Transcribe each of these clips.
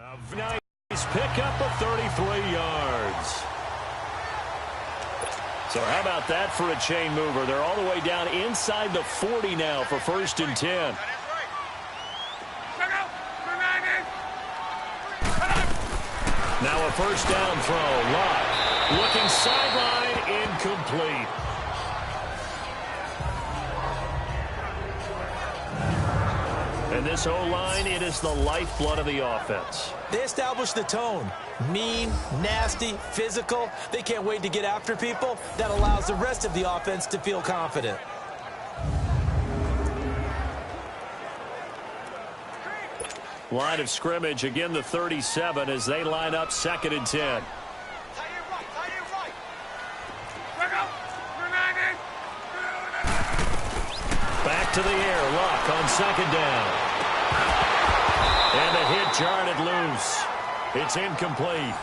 A nice pickup of 33 yards. So how about that for a chain mover? They're all the way down inside the 40 now for 1st and 10. Now a first down throw. Lott looking sideline, incomplete. And this O-line, it is the lifeblood of the offense. They establish the tone. Mean, nasty, physical. They can't wait to get after people. That allows the rest of the offense to feel confident. Line of scrimmage, again the 37 as they line up 2nd and 10. Back to the air, Luck on 2nd down. And the hit jarred loose. It's incomplete.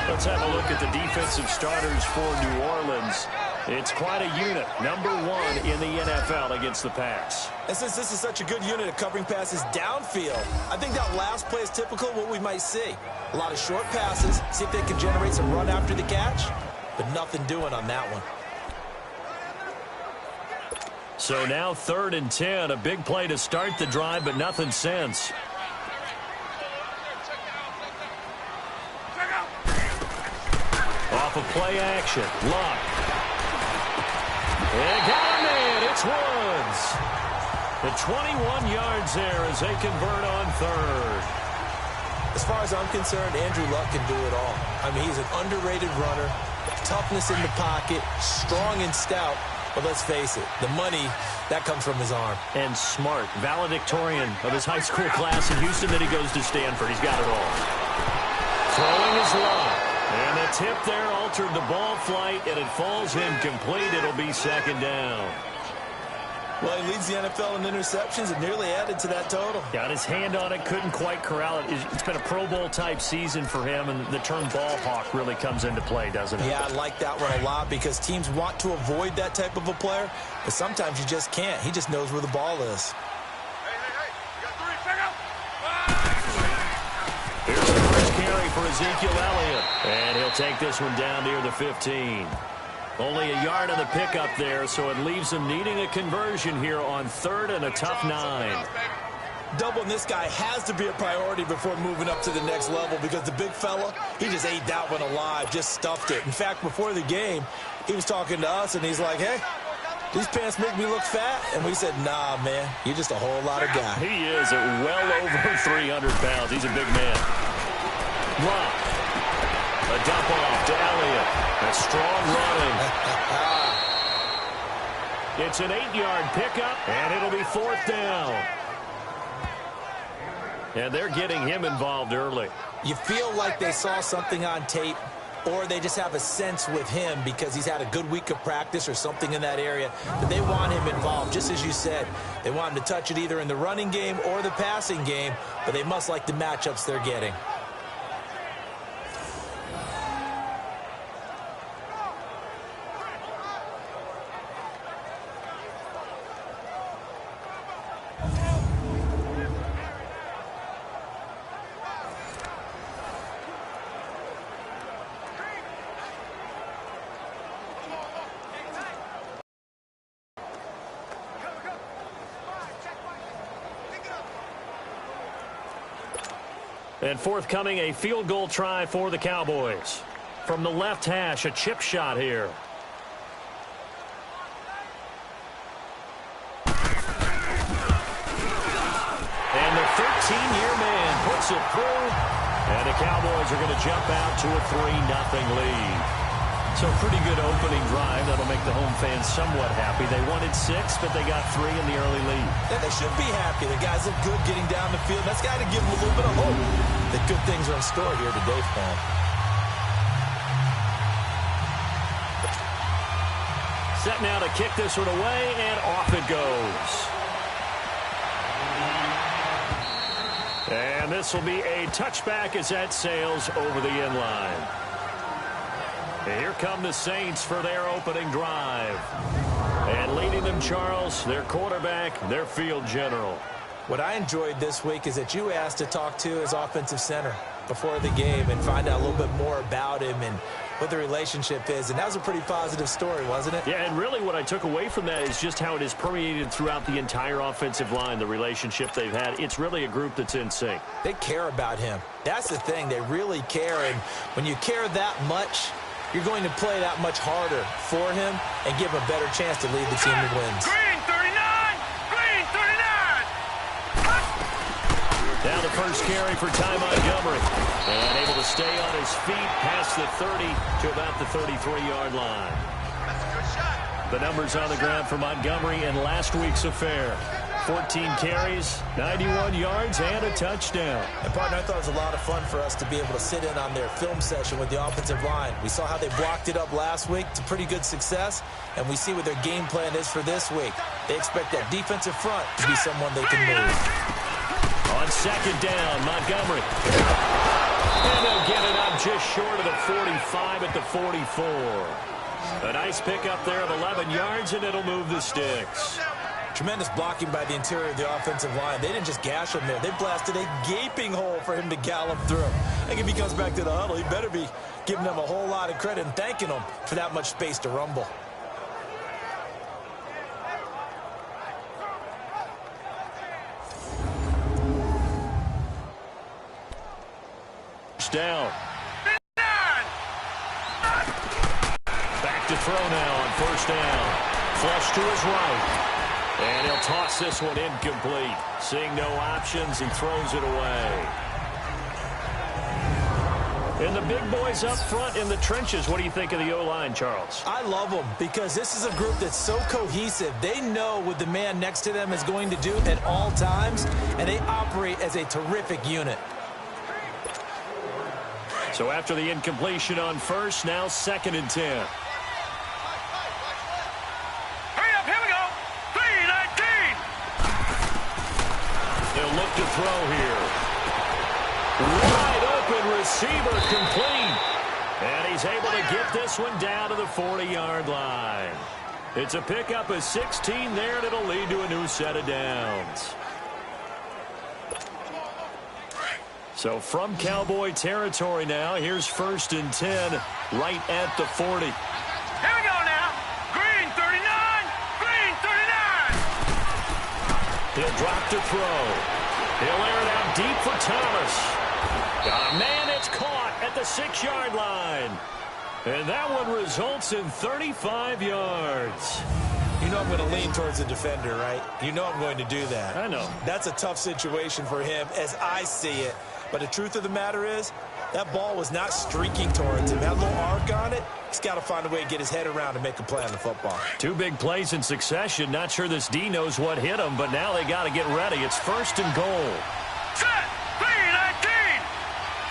Let's have a look at the defensive starters for New Orleans. It's quite a unit. Number 1 in the NFL against the pass. And since this is such a good unit at covering passes downfield, I think that last play is typical of what we might see. A lot of short passes, see if they can generate some run after the catch, but nothing doing on that one. So now 3rd and 10, a big play to start the drive, but nothing since. Off of play action, Luck. And got a man, it's Woods. The 21 yards there as they convert on 3rd. As far as I'm concerned, Andrew Luck can do it all. I mean, he's an underrated runner, toughness in the pocket, strong and stout. But let's face it, the money, that comes from his arm. And smart, valedictorian of his high school class in Houston, then he goes to Stanford. He's got it all. Throwing his Luck. And the tip there altered the ball flight, and it falls incomplete. It'll be 2nd down. Well, he leads the NFL in interceptions and nearly added to that total. Got his hand on it, couldn't quite corral it. It's been a Pro Bowl-type season for him, and the term ball hawk really comes into play, doesn't it? Yeah, I like that one a lot because teams want to avoid that type of a player, but sometimes you just can't. He just knows where the ball is. Here's the first carry for Ezekiel Elliott, and he'll take this one down near the 15. Only a yard on the pickup there, so it leaves him needing a conversion here on 3rd and a tough 9. Doubling this guy has to be a priority before moving up to the next level because the big fella, he just ate that one alive, just stuffed it. In fact, before the game, he was talking to us, and he's like, hey, these pants make me look fat. And we said, nah, man, you're just a whole lot of guy. He is at well over 300 pounds. He's a big man. Luck. A dump off to Elliott. A strong running. It's an 8-yard pickup, and it'll be 4th down. And they're getting him involved early. You feel like they saw something on tape, or they just have a sense with him because he's had a good week of practice or something in that area, that they want him involved, just as you said. They want him to touch it either in the running game or the passing game, but they must like the matchups they're getting. And forthcoming, a field goal try for the Cowboys. From the left hash, a chip shot here. And the 13-year man puts it through. And the Cowboys are going to jump out to a 3-0 lead. So pretty good opening drive. That'll make the home fans somewhat happy. They wanted 6, but they got 3 in the early lead. And they should be happy. The guys look good getting down the field. That's got to give them a little bit of hope that good things are in store here today for them. Set now to kick this one away, and off it goes. And this will be a touchback as that sails over the end line. And here come the Saints for their opening drive. And leading them, Charles, their quarterback, their field general. What I enjoyed this week is that you asked to talk to his offensive center before the game and find out a little bit more about him and what the relationship is. And that was a pretty positive story, wasn't it? Yeah, and really what I took away from that is just how it is permeated throughout the entire offensive line, the relationship they've had. It's really a group that's in sync. They care about him. That's the thing. They really care. And when you care that much, you're going to play that much harder for him and give him a better chance to lead the team to wins. Green 39! Green 39! Now the first carry for Ty Montgomery. And able to stay on his feet past the 30 to about the 33-yard line. The numbers on the ground for Montgomery in last week's affair. 14 carries, 91 yards, and a touchdown. And, partner, I thought it was a lot of fun for us to be able to sit in on their film session with the offensive line. We saw how they blocked it up last week to pretty good success, and we see what their game plan is for this week. They expect that defensive front to be someone they can move. On second down, Montgomery. And they'll get it up just short of the 45 at the 44. A nice pickup there of 11 yards, and it'll move the sticks. Tremendous blocking by the interior of the offensive line. They didn't just gash him there. They blasted a gaping hole for him to gallop through. I think if he comes back to the huddle, he better be giving them a whole lot of credit and thanking them for that much space to rumble. Down. Back to throw now on first down. Flush to his right. And he'll toss this one incomplete. Seeing no options, he throws it away. And the big boys up front in the trenches. What do you think of the O-line, Charles? I love them because this is a group that's so cohesive. They know what the man next to them is going to do at all times, and they operate as a terrific unit. So after the incompletion on first, now 2nd and 10. Hurry up, here we go. 3-19. They'll look to throw here. Wide open receiver complete. And he's able to get this one down to the 40-yard line. It's a pickup of 16 there, and it'll lead to a new set of downs. So from Cowboy territory now, here's 1st and 10 right at the 40. Here we go now. Green 39. Green 39. He'll drop to throw. He'll air it out deep for Thomas. Got a man, it's caught at the 6-yard line. And that one results in 35 yards. You know I'm going to lean towards the defender, right? You know I'm going to do that. I know. That's a tough situation for him as I see it. But the truth of the matter is, that ball was not streaking towards him. That little arc on it, he's got to find a way to get his head around and make a play on the football. 2 big plays in succession. Not sure this D knows what hit him, but now they got to get ready. It's 1st and goal. Set. 3-19.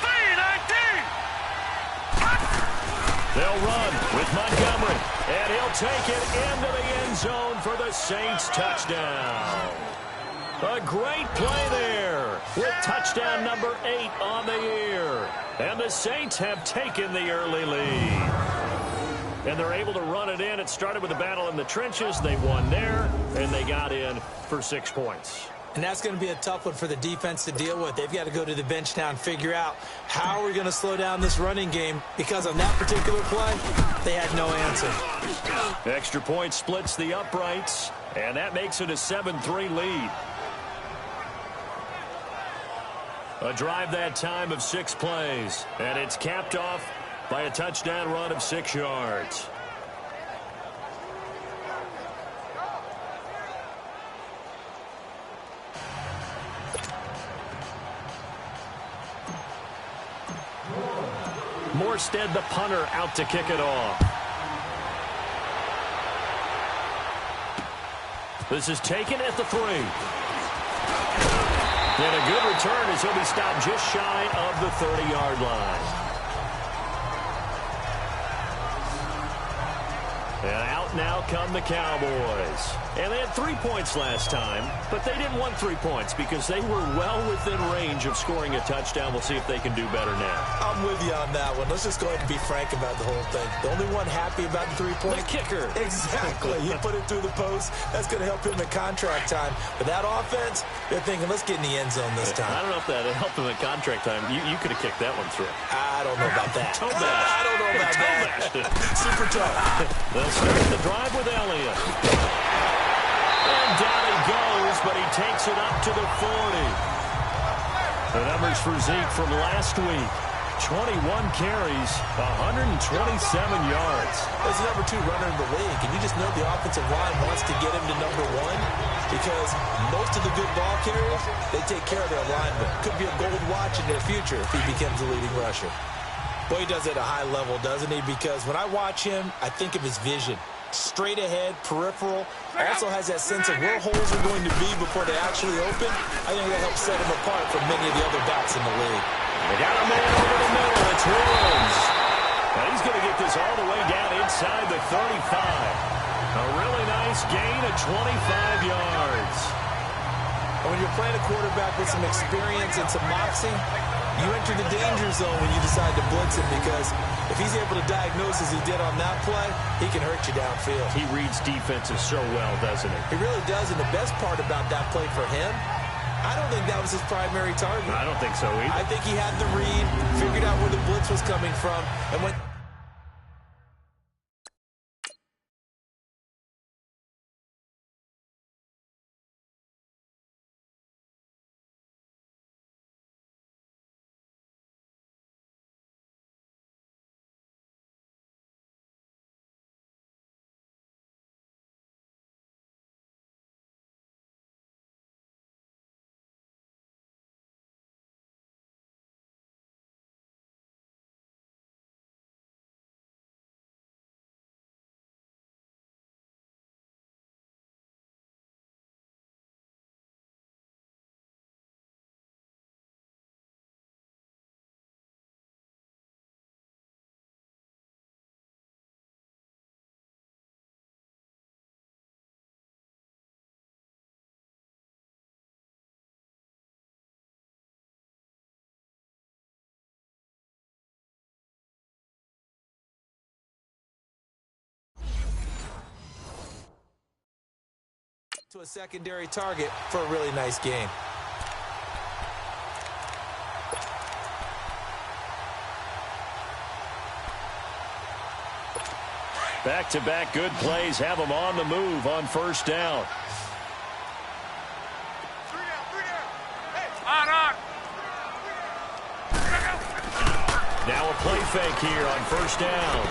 3-19. They'll run with Montgomery, and he'll take it into the end zone for the Saints touchdown. A great play there with touchdown number 8 on the year. And the Saints have taken the early lead. And they're able to run it in. It started with a battle in the trenches. They won there, and they got in for 6 points. And that's going to be a tough one for the defense to deal with. They've got to go to the bench now and figure out how are we going to slow down this running game, because on that particular play, they had no answer. Extra point splits the uprights, and that makes it a 7-3 lead. A drive that time of 6 plays, and it's capped off by a touchdown run of 6 yards. Morstead, the punter, out to kick it off. This is taken at the 3. And a good return as he'll be stopped just shy of the 30-yard line. And out Out now come the Cowboys. And they had 3 points last time, but they didn't want 3 points because they were well within range of scoring a touchdown. We'll see if they can do better now. I'm with you on that one. Let's just go ahead and be frank about the whole thing. The only one happy about the 3-point? The kicker. Exactly. He put it through the post. That's going to help him in contract time. But that offense, they're thinking, let's get in the end zone this time. I don't know if that helped him in contract time. You could have kicked that one through. I don't know about that. Toe bash. I don't know about that. Super tough. They'll start the drive with Elliott. And down he goes, but he takes it up to the 40. The numbers for Zeke from last week. 21 carries, 127 yards. As the number 2 runner in the league, and you just know the offensive line wants to get him to number 1 because most of the good ball carriers, they take care of their linemen. Could be a gold watch in their future if he becomes the leading rusher. Boy, he does it at a high level, doesn't he? Because when I watch him, I think of his vision. Straight ahead, peripheral. Also has that sense of where holes are going to be before they actually open. I think that helps set him apart from many of the other backs in the league. They got a man over the middle. It's Woods. And he's going to get this all the way down inside the 35. A really nice gain of 25 yards. And when you're playing a quarterback with some experience and some moxie, you enter the danger zone when you decide to blitz him because if he's able to diagnose as he did on that play, he can hurt you downfield. He reads defenses so well, doesn't he? He really does, and the best part about that play for him, I don't think that was his primary target. I don't think so either. I think he had the read, figured out where the blitz was coming from, and went... to a secondary target for a really nice gain. Back-to-back good plays have them on the move on first down. Now a play fake here on first down.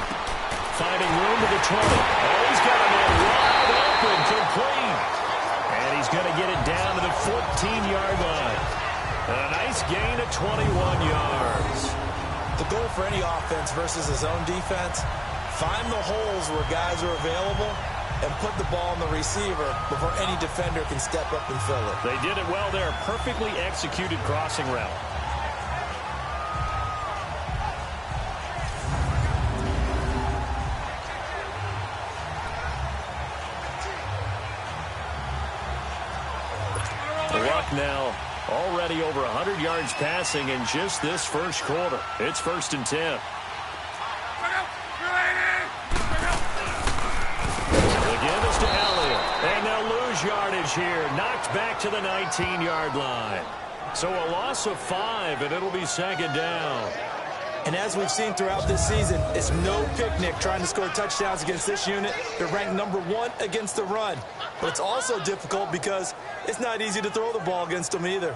Finding room to the 20. Oh, he's got a man wide open, complete. And he's going to get it down to the 14-yard line. And a nice gain of 21 yards. The goal for any offense versus his own defense, find the holes where guys are available and put the ball on the receiver before any defender can step up and fill it. They did it well there. Perfectly executed crossing route. Luck now already over 100 yards passing in just this first quarter. It's 1st and 10. The give is to Elliott. And they'll lose yardage here. Knocked back to the 19-yard line. So a loss of 5, and it'll be 2nd down. And as we've seen throughout this season, it's no picnic trying to score touchdowns against this unit. They're ranked number 1 against the run. But it's also difficult because it's not easy to throw the ball against them either.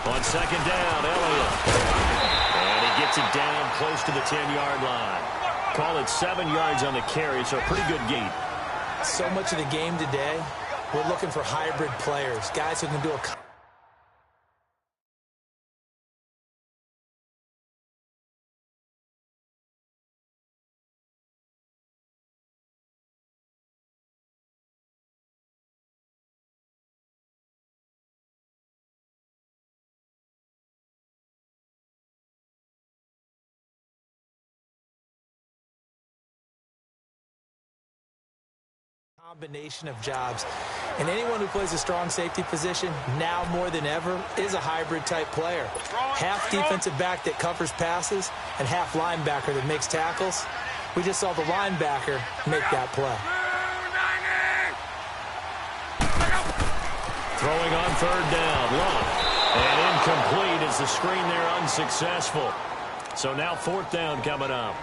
On 2nd down, Elliott. And he gets it down close to the 10-yard line. Call it 7 yards on the carry, so a pretty good gain. So much of the game today, we're looking for hybrid players, guys who can do a Combination of jobs, and anyone who plays a strong safety position now more than ever is a hybrid type player. Half defensive back that covers passes and half linebacker that makes tackles. We just saw the linebacker make that play. Throwing on third down, long and incomplete as the screen there unsuccessful. So now fourth down coming up.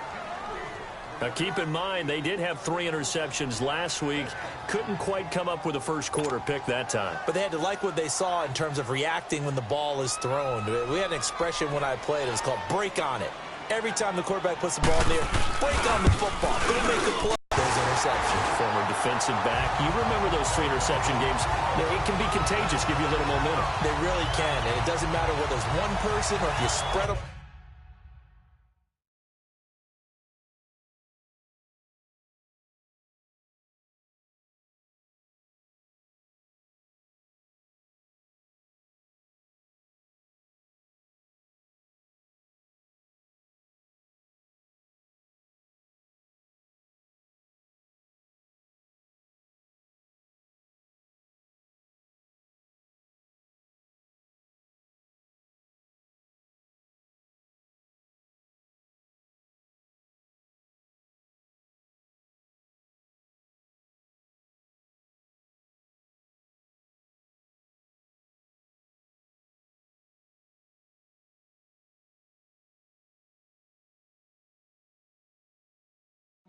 Now keep in mind, they did have 3 interceptions last week. Couldn't quite come up with a first quarter pick that time. But they had to like what they saw in terms of reacting when the ball is thrown. We had an expression when I played. It was called break on it. Every time the quarterback puts the ball in the air, break on the football. Don't make the play. Those interceptions. Former defensive back. You remember those 3 interception games. It can be contagious, give you a little momentum. They really can. And it doesn't matter whether it's one person or if you spread them.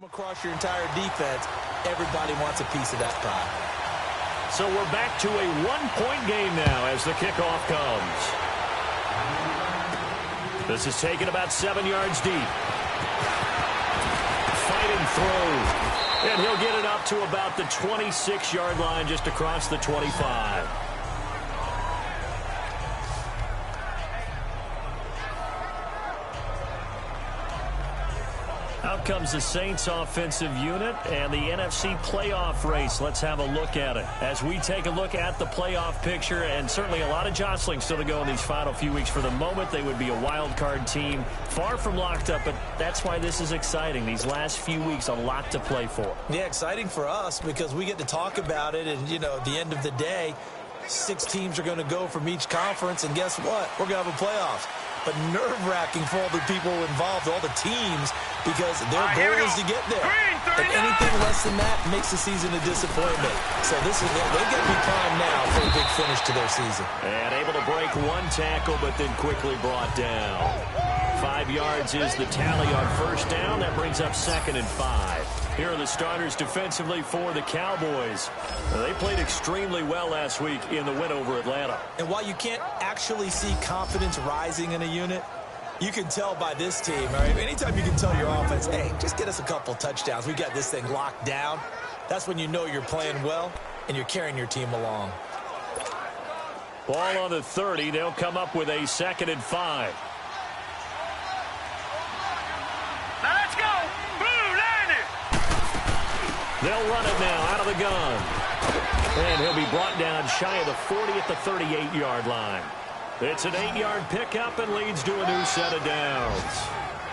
Across your entire defense, everybody wants a piece of that pie. So we're back to a 1-point game now as the kickoff comes. This is taken about 7 yards deep. Fighting through. And he'll get it up to about the 26-yard line, just across the 25. Out comes the Saints offensive unit and the NFC playoff race. Let's have a look at it. As we take a look at the playoff picture, and certainly a lot of jostling still to go in these final few weeks. For the moment, they would be a wild card team, far from locked up, but that's why this is exciting. These last few weeks, a lot to play for. Yeah, exciting for us because we get to talk about it, and, you know, at the end of the day, 6 teams are going to go from each conference, and guess what? We're going to have a playoffs. But nerve-wracking for all the people involved, all the teams, because their goal is to get there. And anything less than that makes the season a disappointment. So this is they're going to be primed now for a big finish to their season. And able to break 1 tackle, but then quickly brought down. 5 yards is the tally on first down. That brings up 2nd and 5. Here are the starters defensively for the Cowboys. They played extremely well last week in the win over Atlanta. And while you can't actually see confidence rising in a unit, you can tell by this team. All right? Anytime you can tell your offense, hey, just get us a couple touchdowns. We got this thing locked down. That's when you know you're playing well and you're carrying your team along. Ball on the 30. They'll come up with a 2nd and 5. Now let's go. They'll run it now out of the gun. And he'll be brought down shy of the 40 at the 38-yard line. It's an 8-yard pickup and leads to a new set of downs.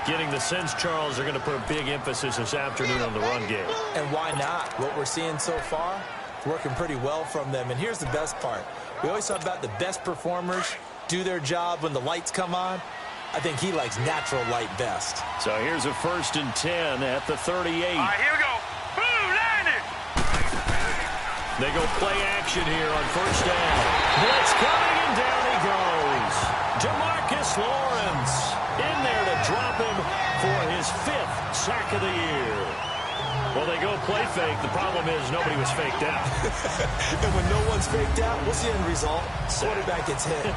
Getting the sense, Charles, are going to put a big emphasis this afternoon on the run game. And why not? What we're seeing so far, working pretty well from them. And here's the best part. We always talk about the best performers do their job when the lights come on. I think he likes natural light best. So here's a 1st and 10 at the 38. All right, here we go. They go play action here on first down. Blitz coming, and down he goes. Demarcus Lawrence in there to drop him for his 5th sack of the year. Well, they go play fake. The problem is nobody was faked out. And when no one's faked out, what's the end result? Quarterback gets hit.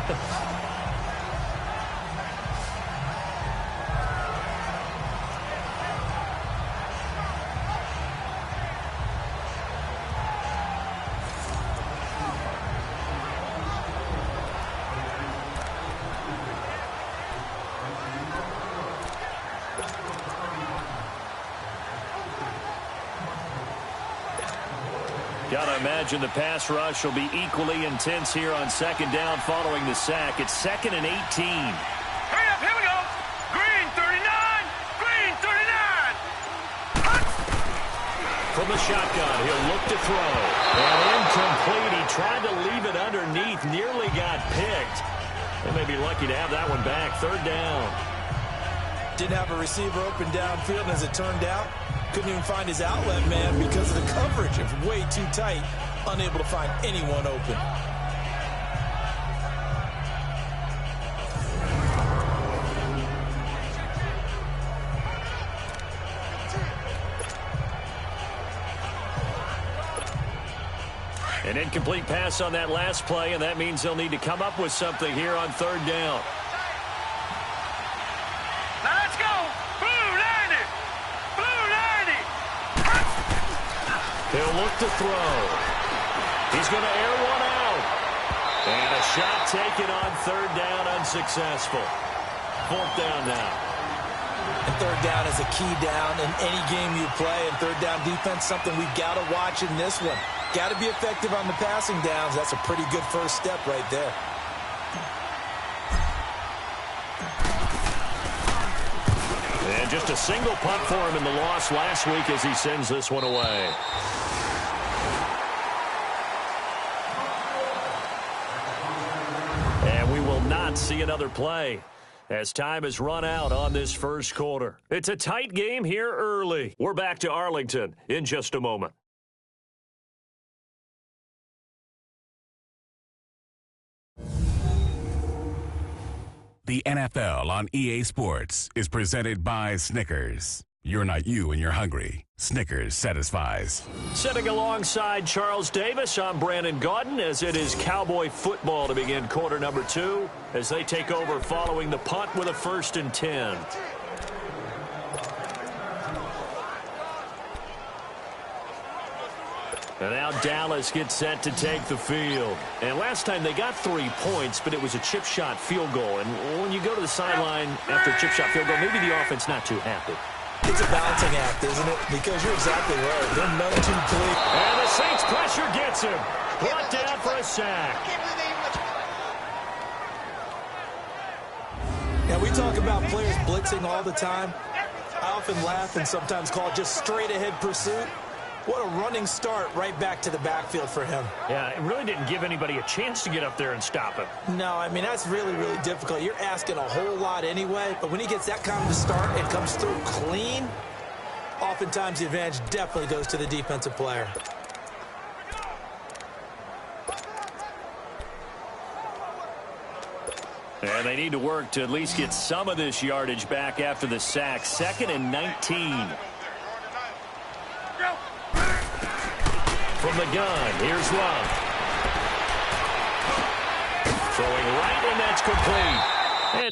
Got to imagine the pass rush will be equally intense here on 2nd down following the sack. It's 2nd and 18. Hurry up, here we go. Green 39, green 39. from the shotgun. He'll look to throw. And incomplete. He tried to leave it underneath. Nearly got picked. They may be lucky to have that one back. Third down. Didn't have a receiver open downfield, and as it turned out, couldn't even find his outlet man because of the coverage. It was way too tight. Unable to find anyone open. An incomplete pass on that last play, and that means they'll need to come up with something here on third down. Now let's go. Blue 90. Blue 90. He'll look to throw. He's going to air one out. And a shot taken on third down, unsuccessful. Fourth down now. And third down is a key down in any game you play. And third down defense, something we've got to watch in this one. Got to be effective on the passing downs. That's a pretty good first step right there. And just a single punt for him in the loss last week as he sends this one away. And we will not see another play as time has run out on this first quarter. It's a tight game here early. We're back to Arlington in just a moment. The NFL on EA Sports is presented by Snickers. You're not you when you're hungry. Snickers satisfies. Sitting alongside Charles Davis, I'm Brandon Gaudin as it is Cowboy football to begin quarter number 2 as they take over following the punt with a 1st and 10. And now Dallas gets set to take the field. And last time they got 3 points, but it was a chip shot field goal. And when you go to the sideline after a chip shot field goal, maybe the offense not too happy. It's a balancing act, isn't it? Because you're exactly right. They're none too clean. And the Saints pressure gets him. Brought down for a sack. Now, we talk about players blitzing all the time. I often laugh and sometimes call it just straight-ahead pursuit. What a running start right back to the backfield for him. Yeah, it really didn't give anybody a chance to get up there and stop him. No, I mean, that's really, really difficult. You're asking a whole lot anyway, but when he gets that kind of a start and comes through clean, oftentimes the advantage definitely goes to the defensive player. And they need to work to at least get some of this yardage back after the sack. 2nd and 19. From the gun, here's Love. Throwing right, and that's complete. And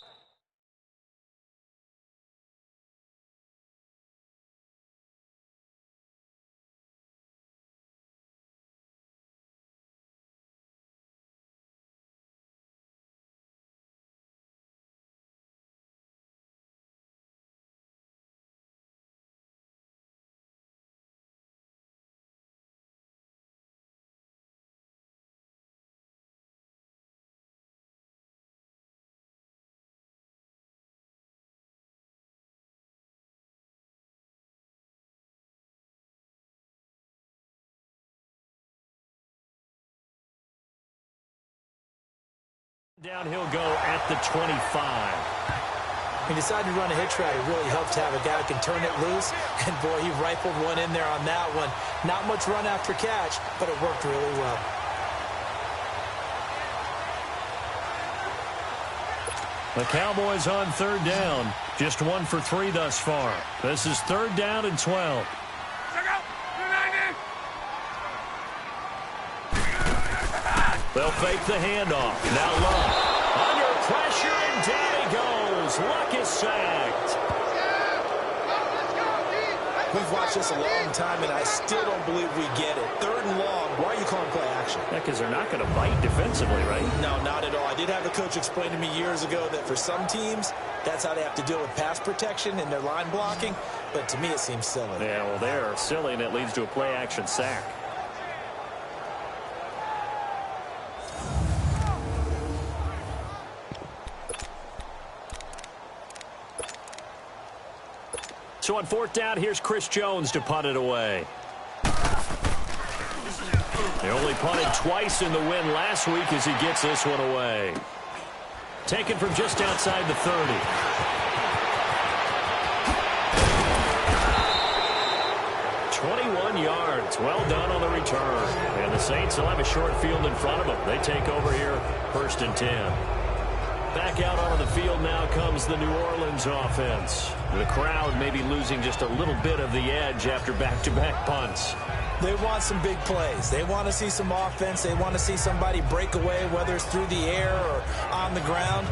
down he'll go at the 25. He decided to run a hitch route. It really helps to have a guy who can turn it loose. And, boy, he rifled one in there on that one. Not much run after catch, but it worked really well. The Cowboys on third down. Just 1 for 3 thus far. This is 3rd down and 12. They'll fake the handoff. Now Luck. Under pressure, and down he goes. Luck is sacked. We've watched this a long time, and I still don't believe we get it. 3rd and long. Why are you calling play action? Yeah, because they're not going to bite defensively, right? No, not at all. I did have a coach explain to me years ago that for some teams, that's how they have to deal with pass protection and their line blocking. But to me, it seems silly. Yeah, well, they're silly, and it leads to a play action sack. So on 4th down, here's Chris Jones to punt it away. They only punted twice in the win last week as he gets this one away. Taken from just outside the 30. 21 yards. Well done on the return. And the Saints will have a short field in front of them. They take over here, 1st and 10. Back out onto the field now comes the New Orleans offense. The crowd may be losing just a little bit of the edge after back-to-back punts. They want some big plays. They want to see some offense. They want to see somebody break away, whether it's through the air or on the ground.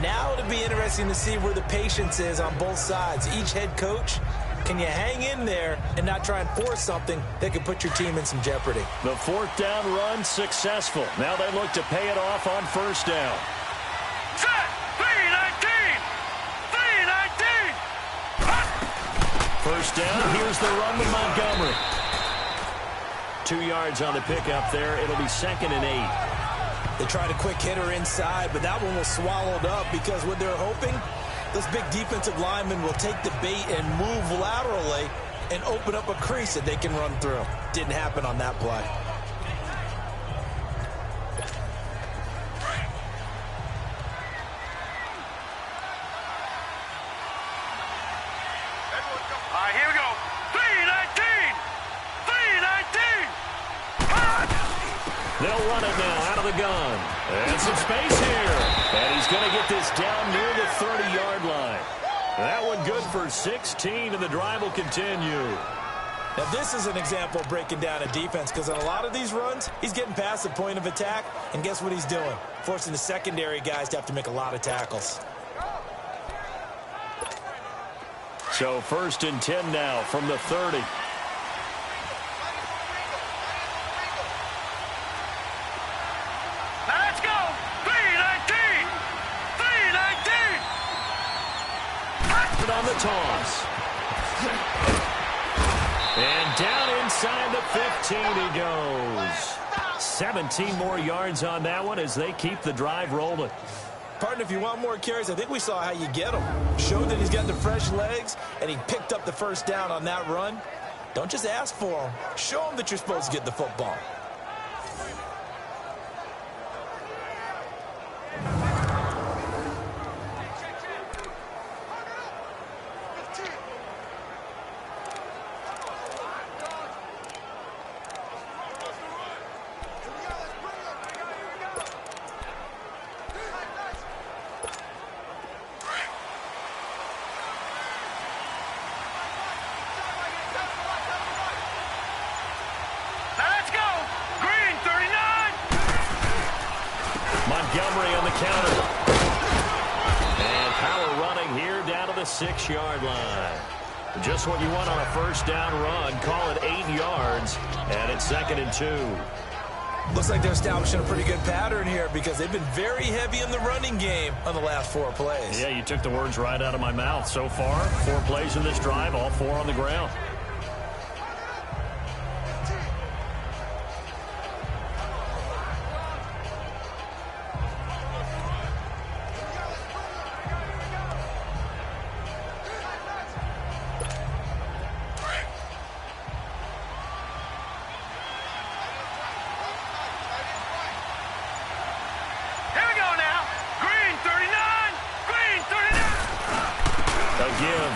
Now it'll be interesting to see where the patience is on both sides. Each head coach, can you hang in there and not try and force something that could put your team in some jeopardy? The 4th down run successful. Now they look to pay it off on 1st down. Set! 3-19! 3-19! 1st down, here's the run with Montgomery. 2 yards on the pickup there. It'll be 2nd and 8. They tried a quick hitter inside, but that one was swallowed up because what they're hoping, those big defensive linemen will take the bait and move laterally and open up a crease that they can run through. Didn't happen on that play. All right, here we go. 3-19! 3-19! They'll run it now out of the gun. And some space here. And he's going to get this down near the 30-yard line. That one good for 16, and the drive will continue. Now, this is an example of breaking down a defense because on a lot of these runs, he's getting past the point of attack, and guess what he's doing? Forcing the secondary guys to have to make a lot of tackles. So 1st and 10 now from the 30. Now let's go! 3-19! 3-19! On the toss. And down inside the 15 he goes. 17 more yards on that one as they keep the drive rolling. Partner, if you want more carries, I think we saw how you get them. Showed that he's got the fresh legs, and he picked up the 1st down on that run. Don't just ask for them. Show them that you're supposed to get the football. Montgomery on the counter. And power running here down to the 6-yard line. Just what you want on a 1st down run. Call it 8 yards. And it's 2nd and 2. Looks like they're establishing a pretty good pattern here because they've been very heavy in the running game on the last 4 plays. Yeah, you took the words right out of my mouth. So far, 4 plays in this drive, all 4 on the ground.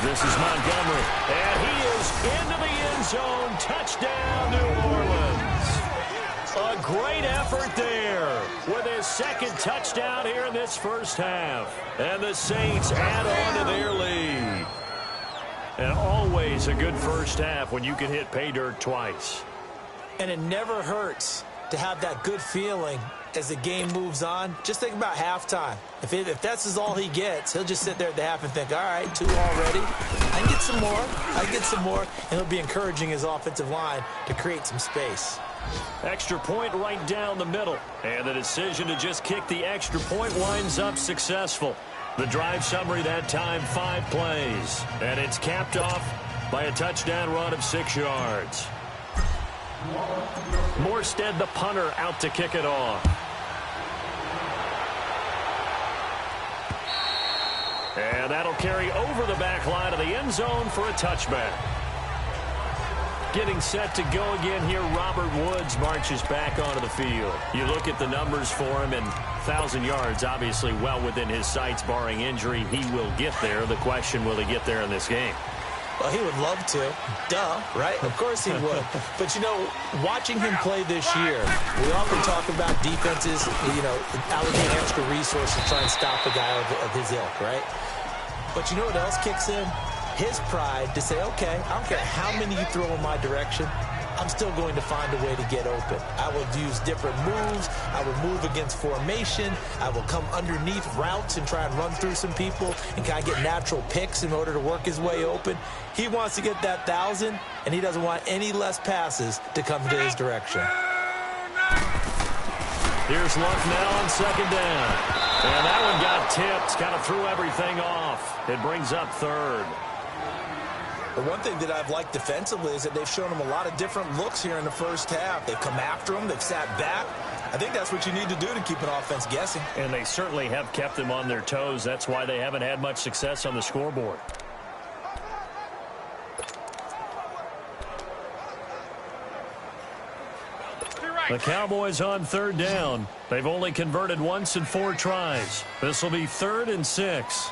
This is Montgomery, and he is into the end zone. Touchdown, New Orleans. A great effort there with his 2nd touchdown here in this 1st half. And the Saints add on to their lead. And always a good 1st half when you can hit pay dirt twice. And it never hurts to have that good feeling as the game moves on. Just think about halftime. If that's all he gets, he'll just sit there at the half and think, all right, 2 already. I can get some more. I can get some more. And he'll be encouraging his offensive line to create some space. Extra point right down the middle. And the decision to just kick the extra point winds up successful. The drive summary that time, 5 plays. And it's capped off by a touchdown run of 6 yards. Morstead, the punter, out to kick it off. And that'll carry over the back line of the end zone for a touchback. Getting set to go again here, Robert Woods marches back onto the field. You look at the numbers for him, and 1,000 yards obviously well within his sights, barring injury. He will get there. The question, will he get there in this game? Well, he would love to. Duh, right? Of course he would. But, you know, watching him play this year, we often talk about defenses, you know, allocating extra resources to try and stop a guy of his ilk, right? But you know what else kicks in? His pride to say, okay, I don't care how many you throw in my direction, I'm still going to find a way to get open. I will use different moves. I will move against formation. I will come underneath routes and try and run through some people and kind of get natural picks in order to work his way open. He wants to get that 1,000, and he doesn't want any less passes to come to his direction. Here's Luck now on second down. And that one got tipped, kind of threw everything off. It brings up third. The one thing that I've liked defensively is that they've shown him a lot of different looks here in the first half. They've come after him. They've sat back. I think that's what you need to do to keep an offense guessing. And they certainly have kept them on their toes. That's why they haven't had much success on the scoreboard. The Cowboys on third down. They've only converted once in 4 tries. This will be 3rd and 6.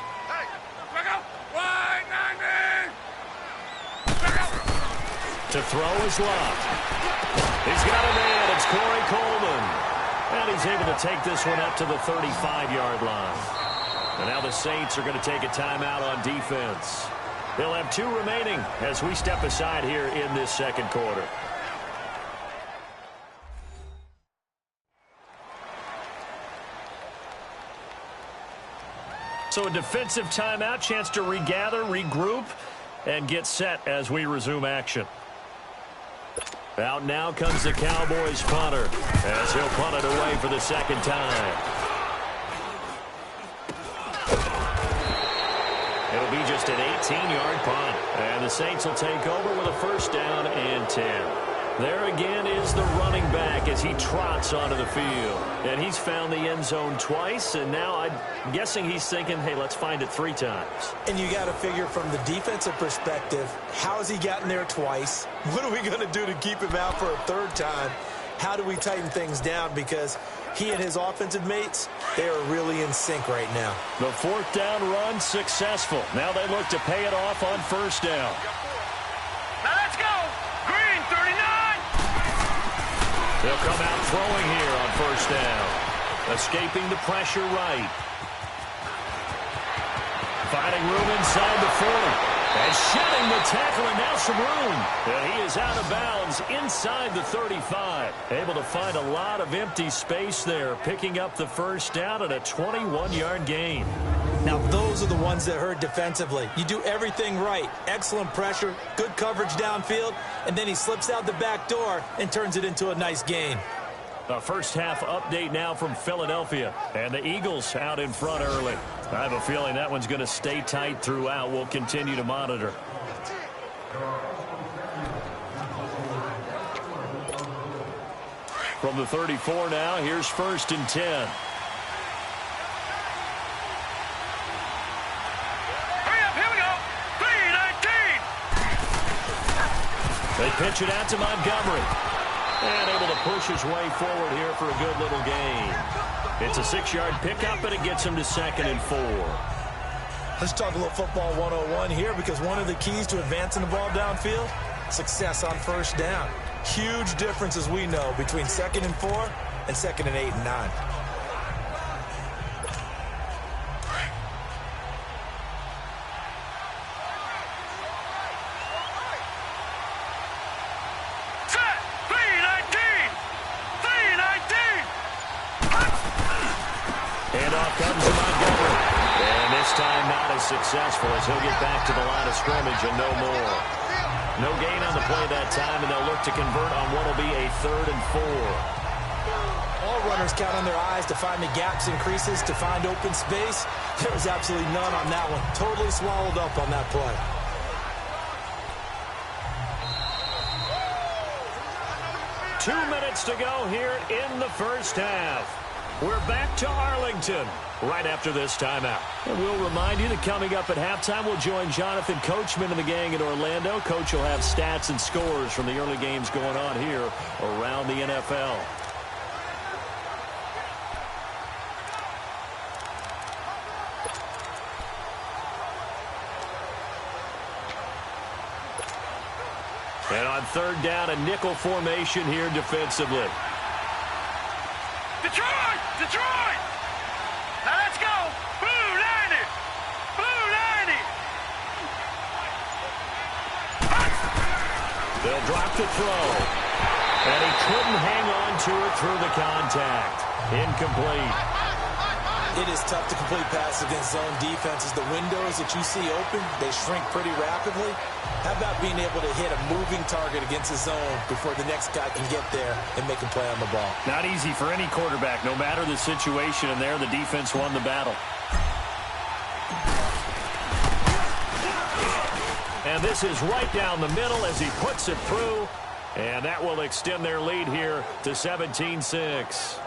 To throw is Luck. He's got a man. It's Corey Coleman. And he's able to take this one up to the 35-yard line. And now the Saints are going to take a timeout on defense. They'll have 2 remaining as we step aside here in this second quarter. So a defensive timeout, chance to regather, regroup, and get set as we resume action. Out now comes the Cowboys punter as he'll punt it away for the second time. It'll be just an 18-yard punt. And the Saints will take over with a 1st down and 10. There again is the running back as he trots onto the field. And he's found the end zone twice, and now I'm guessing he's thinking, hey, let's find it 3 times. And you got to figure from the defensive perspective, how has he gotten there twice? What are we going to do to keep him out for a 3rd time? How do we tighten things down? Because he and his offensive mates, they are really in sync right now. The 4th down run successful. Now they look to pay it off on 1st down. Now let's go. Green 39. They'll come out throwing here on 1st down. Escaping the pressure right. Finding room inside the 40. And shedding the tackle, and now some room. And he is out of bounds inside the 35. Able to find a lot of empty space there, picking up the 1st down at a 21-yard gain. Now, those are the ones that hurt defensively. You do everything right. Excellent pressure, good coverage downfield, and then he slips out the back door and turns it into a nice gain. A first half update now from Philadelphia. And the Eagles out in front early. I have a feeling that one's going to stay tight throughout. We'll continue to monitor. From the 34 now, here's 1st and 10. They pitch it out to Montgomery. And able to push his way forward here for a good little gain. It's a 6-yard pickup, and it gets him to 2nd and 4. Let's talk a little football 101 here, because one of the keys to advancing the ball downfield, success on 1st down. Huge difference, as we know, between 2nd and 4 and 2nd and 8 and 9. Successful as he'll get back to the line of scrimmage and no more. No gain on the play that time, and they'll look to convert on what will be a 3rd and 4. All runners count on their eyes to find the gaps and creases, to find open space. There was absolutely none on that one. Totally swallowed up on that play. Two minutes to go here in the first half. We're back to Arlington. right after this timeout. And we'll remind you that coming up at halftime, we'll join Jonathan Coachman and the gang in Orlando. Coach will have stats and scores from the early games going on here around the NFL. And on third down, a nickel formation here defensively. Detroit! Detroit! Now let's go! Blue 90! Blue 90! They'll drop the throw. And he couldn't hang on to it through the contact. Incomplete. It is tough to complete passes against zone defenses. The windows that you see open, they shrink pretty rapidly. How about being able to hit a moving target against a zone before the next guy can get there and make a play on the ball? Not easy for any quarterback, no matter the situation, and there the defense won the battle. And this is right down the middle as he puts it through, and that will extend their lead here to 17-6.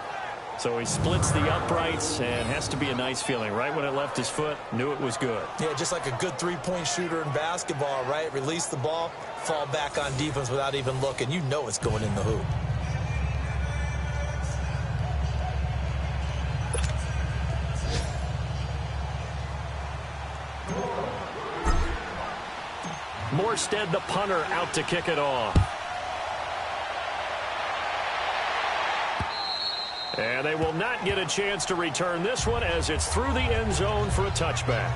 So he splits the uprights, and has to be a nice feeling. Right when it left his foot, knew it was good. Yeah, just like a good three-point shooter in basketball, right? Release the ball, fall back on defense without even looking. You know it's going in the hoop. Morstead, the punter, out to kick it off. And they will not get a chance to return this one as it's through the end zone for a touchback.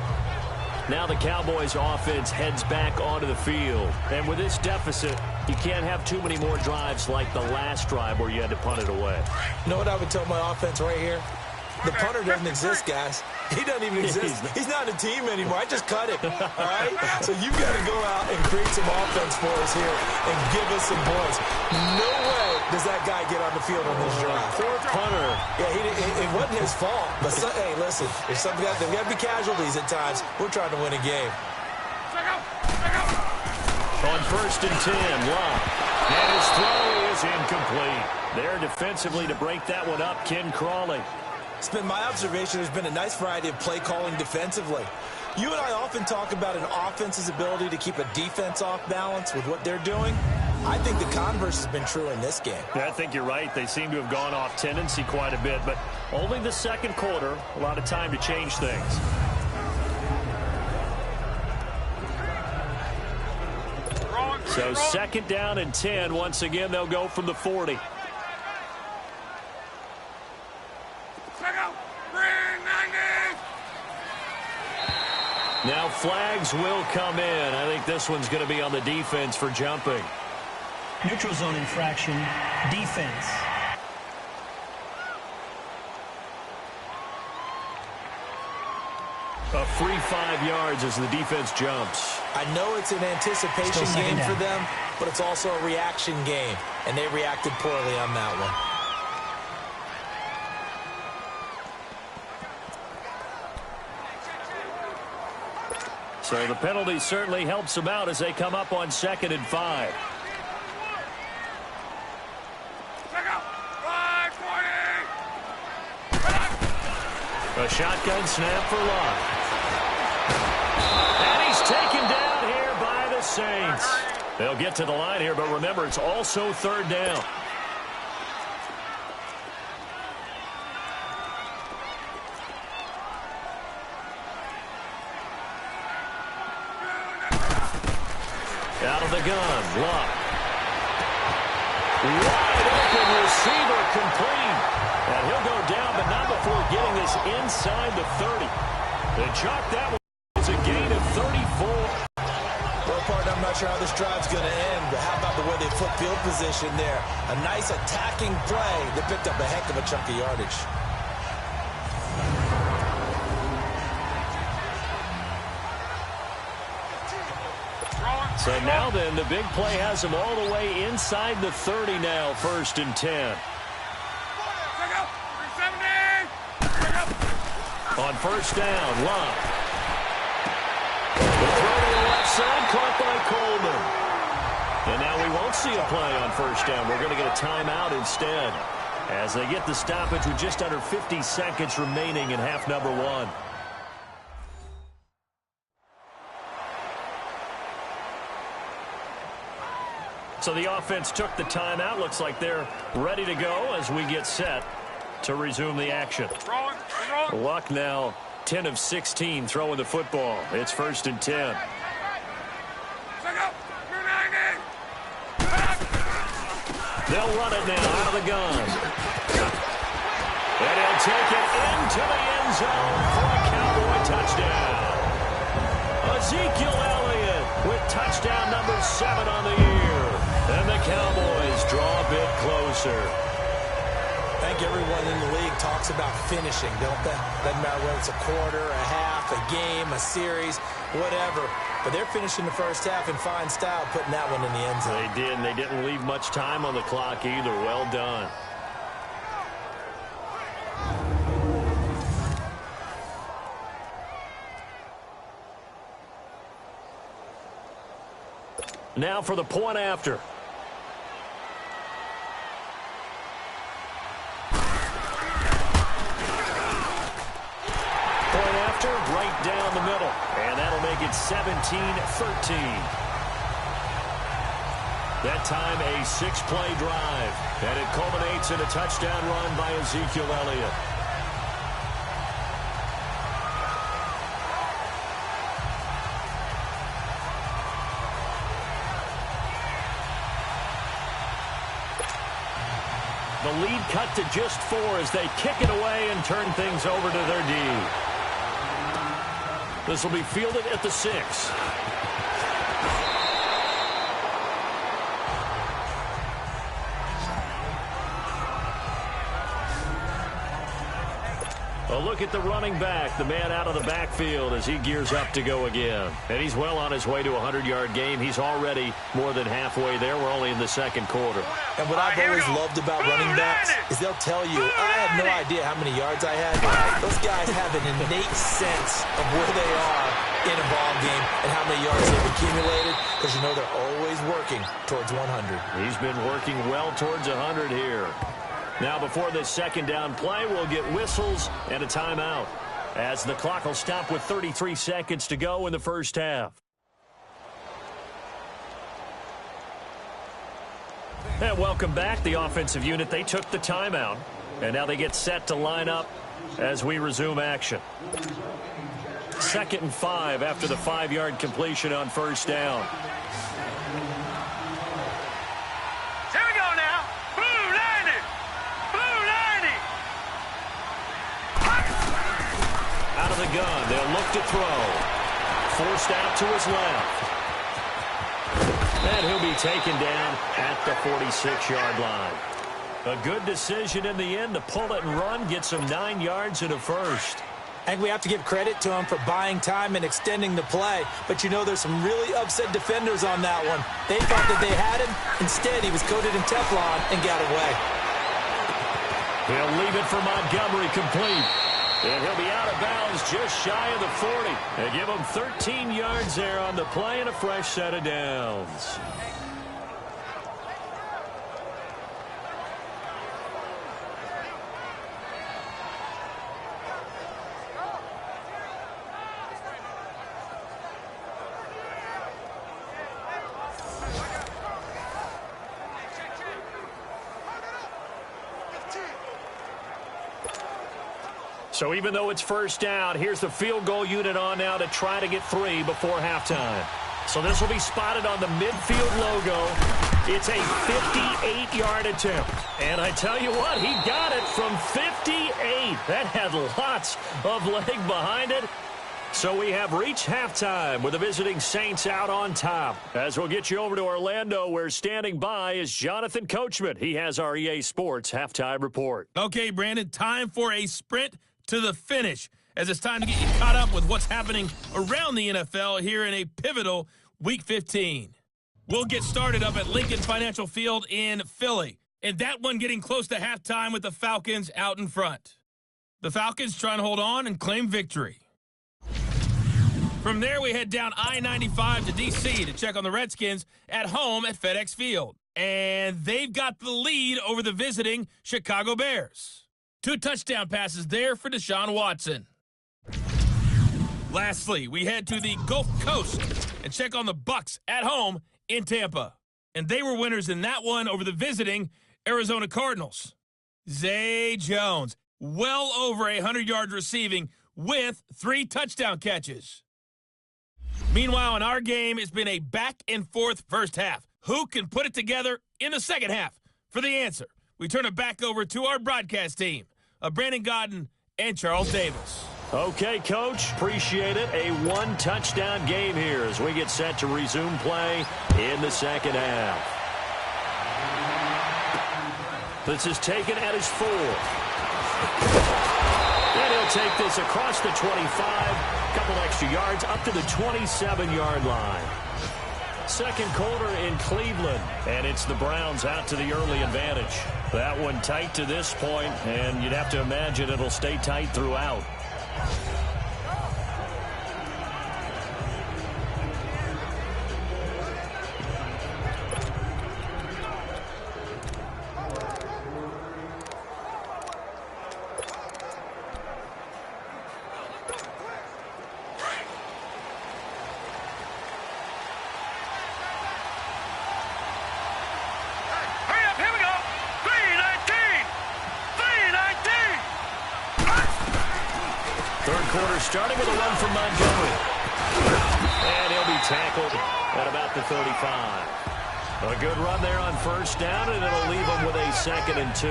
Now the Cowboys offense heads back onto the field. And with this deficit, you can't have too many more drives like the last drive where you had to punt it away. You know what I would tell my offense right here? The punter doesn't exist, guys. He doesn't even exist. He's not a team anymore. I just cut him, all right? So you've got to go out and create some offense for us here and give us some points. No way does that guy get on the field on this drive. Fourth punter. Yeah, it wasn't his fault. But, hey, listen, there's got to be casualties at times. We're trying to win a game. On 1st and 10, Love. And his throw is incomplete. There defensively to break that one up, Ken Crawley. It's been my observation there's been a nice variety of play calling defensively. You and I often talk about an offense's ability to keep a defense off balance with what they're doing. I think the converse has been true in this game. Yeah, I think you're right. They seem to have gone off tendency quite a bit, but only the second quarter, a lot of time to change things. So 2nd down and 10. Once again, they'll go from the 40. Now flags will come in. I think this one's going to be on the defense for jumping. Neutral zone infraction, defense. A free 5 yards as the defense jumps. I know it's an anticipation game for them, but it's also a reaction game, and they reacted poorly on that one. So the penalty certainly helps them out as they come up on 2nd and 5. A shotgun snap for Love. And he's taken down here by the Saints. They'll get to the line here, but remember, it's also 3rd down. Out of the gun, Love. Wide open receiver complete. And he'll go down, but not before getting this inside the 30. They chalk that one. It's a gain of 34. Well, partner, I'm not sure how this drive's going to end, but how about the way they flip field position there? A nice attacking play that picked up a heck of a chunk of yardage. So now then, the big play has him all the way inside the 30 now, 1st and 10. On 1st down, Love. The throw to the left side, caught by Coleman. And now we won't see a play on 1st down. We're going to get a timeout instead. as they get the stoppage with just under 50 seconds remaining in half number one. So the offense took the timeout. Looks like they're ready to go as we get set to resume the action. Luck now 10 of 16 throwing the football. It's 1st and 10. They'll run it now out of the gun. And he'll take it into the end zone for a Cowboy touchdown. Ezekiel Elliott with touchdown number 7 on the year. And the Cowboys draw a bit closer. I think everyone in the league talks about finishing, don't they? Doesn't matter whether it's a quarter, a half, a game, a series, whatever. But they're finishing the first half in fine style, putting that one in the end zone. They did, and they didn't leave much time on the clock either. Well done. Now for the point after. Point after, right down the middle. And that'll make it 17-13. That time a 6-play drive. And it culminates in a touchdown run by Ezekiel Elliott. The lead cut to just 4 as they kick it away and turn things over to their D. This will be fielded at the 6. A look at the running back, the man out of the backfield as he gears up to go again. And he's well on his way to a 100-yard game. He's already more than halfway there. We're only in the second quarter. And what I've always loved about running backs is they'll tell you, I have no idea how many yards I had. Those guys have an innate sense of where they are in a ball game and how many yards they've accumulated, because you know they're always working towards 100. He's been working well towards 100 here. Now, before this second down play, we'll get whistles and a timeout as the clock will stop with 33 seconds to go in the first half. And welcome back. The offensive unit, they took the timeout, and now they get set to line up as we resume action. 2nd and 5 after the 5-yard completion on first down. The gun. They'll look to throw. Forced out to his left. And he'll be taken down at the 46-yard line. A good decision in the end to pull it and run, get some 9 yards and a first. I think we have to give credit to him for buying time and extending the play. But you know there's some really upset defenders on that one. They thought that they had him. Instead, he was coated in Teflon and got away. He'll leave it for Montgomery complete. And he'll be out of bounds just shy of the 40. They give him 13 yards there on the play and a fresh set of downs. So even though it's first down, here's the field goal unit on now to try to get 3 before halftime. So this will be spotted on the midfield logo. It's a 58-yard attempt. And I tell you what, he got it from 58. That had lots of leg behind it. So we have reached halftime with the visiting Saints out on top. As we'll get you over to Orlando, where standing by is Jonathan Coachman. He has our EA Sports halftime report. Okay, Brandon, time for a sprint to the finish, as it's time to get you caught up with what's happening around the NFL here in a pivotal Week 15. We'll get started up at Lincoln Financial Field in Philly, and that one getting close to halftime with the Falcons out in front. The Falcons trying to hold on and claim victory. From there, we head down I-95 to D.C. to check on the Redskins at home at FedEx Field. and they've got the lead over the visiting Chicago Bears. 2 touchdown passes there for Deshaun Watson. Lastly, we head to the Gulf Coast and check on the Bucs at home in Tampa. And they were winners in that one over the visiting Arizona Cardinals. Zay Jones, well over 100 yards receiving with 3 touchdown catches. Meanwhile, in our game, it's been a back-and-forth first half. Who can put it together in the second half? For the answer, we turn it back over to our broadcast team of Brandon Godden and Charles Davis. Okay, Coach, appreciate it. A 1-touchdown game here as we get set to resume play in the second half. This is taken at his 4. And he'll take this across the 25, couple extra yards, up to the 27-yard line. Second quarter in Cleveland, and it's the Browns out to the early advantage. That one tight to this point, and you'd have to imagine it'll stay tight throughout. Starting with a run from Montgomery. And he'll be tackled at about the 35. A good run there on first down, and it'll leave him with a 2nd and 2.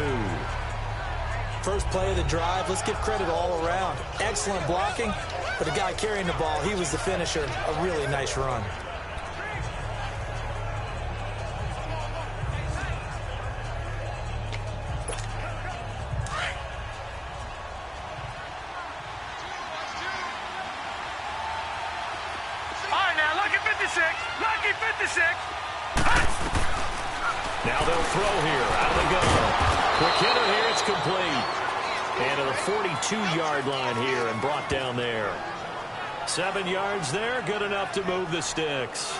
First play of the drive, let's give credit all around. Excellent blocking, but the guy carrying the ball, he was the finisher. A really nice run. Now they'll throw here out of the gun. Quick hitter here, it's complete. And to the 42-yard line here and brought down there. 7 yards there, good enough to move the sticks.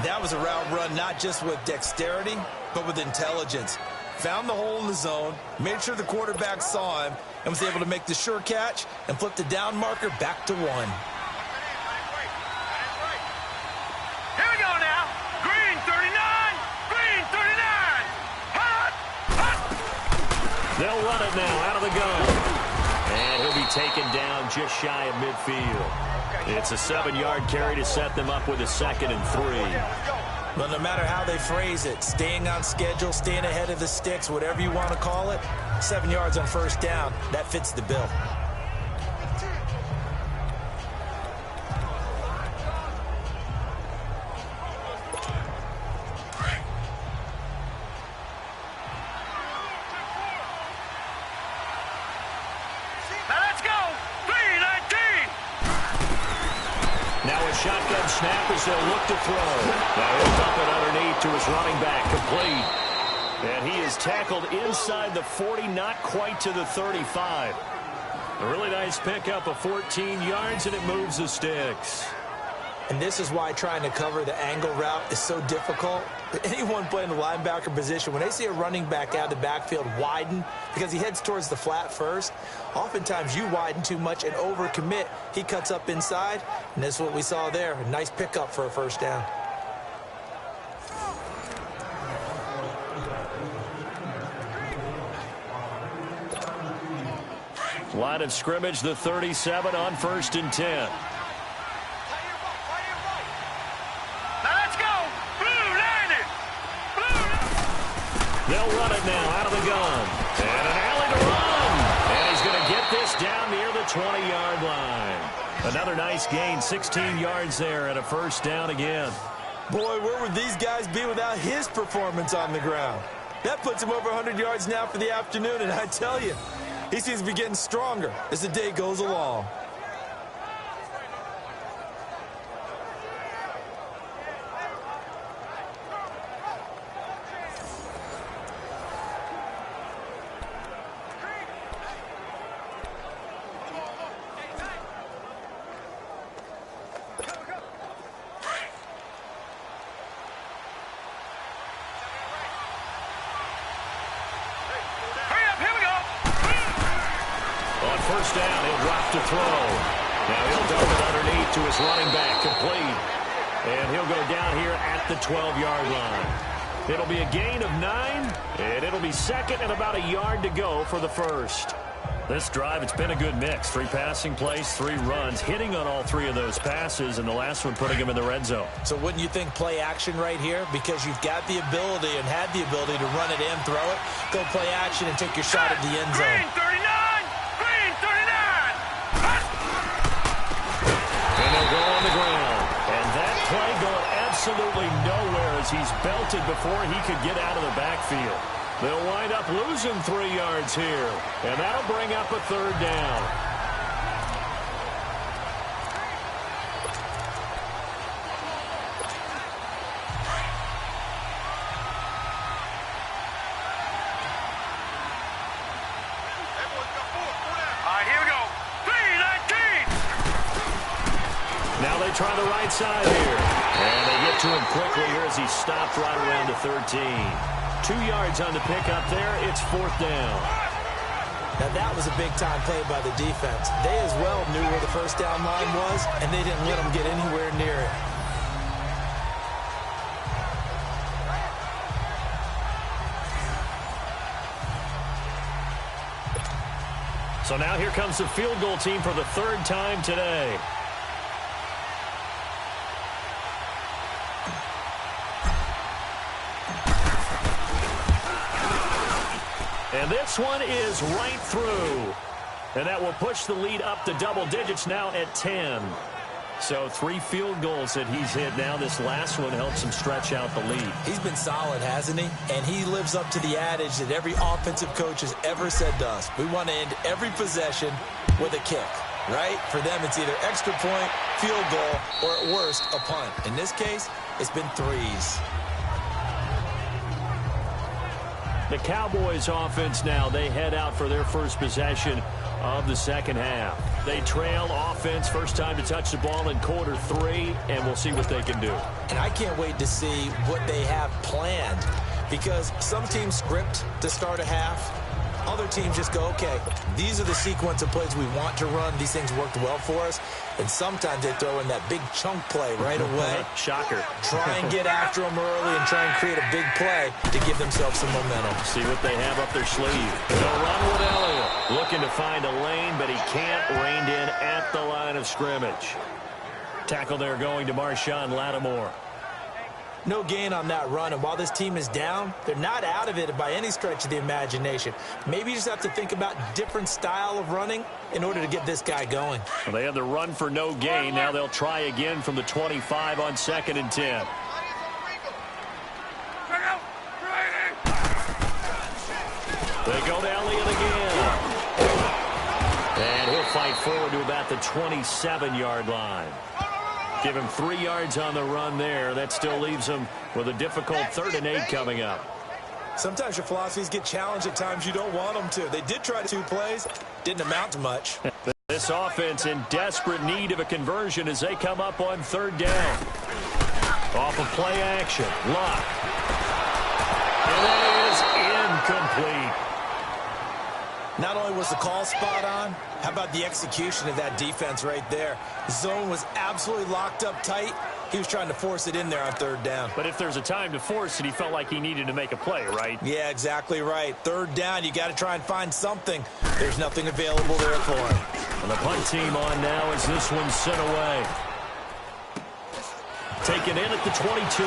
That was a route run not just with dexterity, but with intelligence. Found the hole in the zone, made sure the quarterback saw him, and was able to make the sure catch and flip the down marker back to 1. Here we go now. Green 39. Green 39. Hot. They'll run it now out of the gun. And he'll be taken down just shy of midfield. It's a 7-yard carry to set them up with a 2nd and 3. Well, no matter how they phrase it, staying on schedule, staying ahead of the sticks, whatever you want to call it, 7 yards on first down, that fits the bill. Shotgun snap as they'll look to throw. Now he'll dump it underneath to his running back, complete. And he is tackled inside the 40, not quite to the 35. A really nice pickup of 14 yards, and it moves the sticks. And this is why trying to cover the angle route is so difficult. Anyone playing the linebacker position, when they see a running back out of the backfield widen because he heads towards the flat first, oftentimes you widen too much and overcommit. He cuts up inside, and that's what we saw there. A nice pickup for a first down. Line of scrimmage, the 37 on 1st and 10. They'll run it now out of the gun. And an alley to run. And he's going to get this down near the 20-yard line. Another nice gain, 16 yards there and a first down again. Boy, where would these guys be without his performance on the ground? That puts him over 100 yards now for the afternoon, and I tell you, he seems to be getting stronger as the day goes along. first down. He'll drop to throw. Now he'll dump it underneath to his running back, complete. And he'll go down here at the 12-yard line. It'll be a gain of 9, and it'll be second and about a yard to go for the first. This drive, it's been a good mix. 3 passing plays, 3 runs, hitting on all 3 of those passes, and the last one putting him in the red zone. So wouldn't you think play action right here? Because you've got the ability and had the ability to run it in, throw it, go play action, and take your shot at the end zone. Green 39! Green 39! And they'll go on the ground. And that play going absolutely nowhere as he's belted before he could get out of the backfield. They'll wind up losing 3 yards here, and that'll bring up a third down. All right, here we go. 3-19! Now they try the right side here. And they get to him quickly here as he stopped right around the 13. 2 yards on the pickup there. It's 4th down. Now that was a big-time play by the defense. They as well knew where the first down line was, and they didn't let them get anywhere near it. So now here comes the field goal team for the 3rd time today. And this one is right through. And that will push the lead up to double digits now at 10. So 3 field goals that he's hit now. This last one helps him stretch out the lead. He's been solid, hasn't he? And he lives up to the adage that every offensive coach has ever said to us. We want to end every possession with a kick, right? For them, it's either extra point, field goal, or at worst, a punt. In this case, it's been 3s. The Cowboys offense now, they head out for their first possession of the second half. They trail offense, first time to touch the ball in quarter 3, and we'll see what they can do. And I can't wait to see what they have planned, because some teams script to start a half. Other teams just go, okay, these are the sequence of plays we want to run. These things worked well for us. And sometimes they throw in that big chunk play right away. Shocker. Try and get after them early and try and create a big play to give themselves some momentum. See what they have up their sleeve. They'll run with Elliott. Looking to find a lane, but he can't. Reined in at the line of scrimmage. Tackle there going to Marshawn Lattimore. No gain on that run, and while this team is down, they're not out of it by any stretch of the imagination. Maybe you just have to think about different style of running in order to get this guy going. Well, they had the run for no gain. Now they'll try again from the 25 on 2nd and 10. They go to Elliott again. And he'll fight forward to about the 27-yard line. Give him 3 yards on the run there. That still leaves him with a difficult 3rd and 8 coming up. Sometimes your philosophies get challenged at times you don't want them to. They did try 2 plays. Didn't amount to much. This offense in desperate need of a conversion as they come up on 3rd down. Off of play action. Luck. And that is incomplete. Not only was the call spot on, how about the execution of that defense right there? The zone was absolutely locked up tight. He was trying to force it in there on 3rd down. But if there's a time to force it, he felt like he needed to make a play, right? Yeah, exactly right. 3rd down, you got to try and find something. There's nothing available there for him. And the punt team on now as this one's sent away. Taken in at the 22.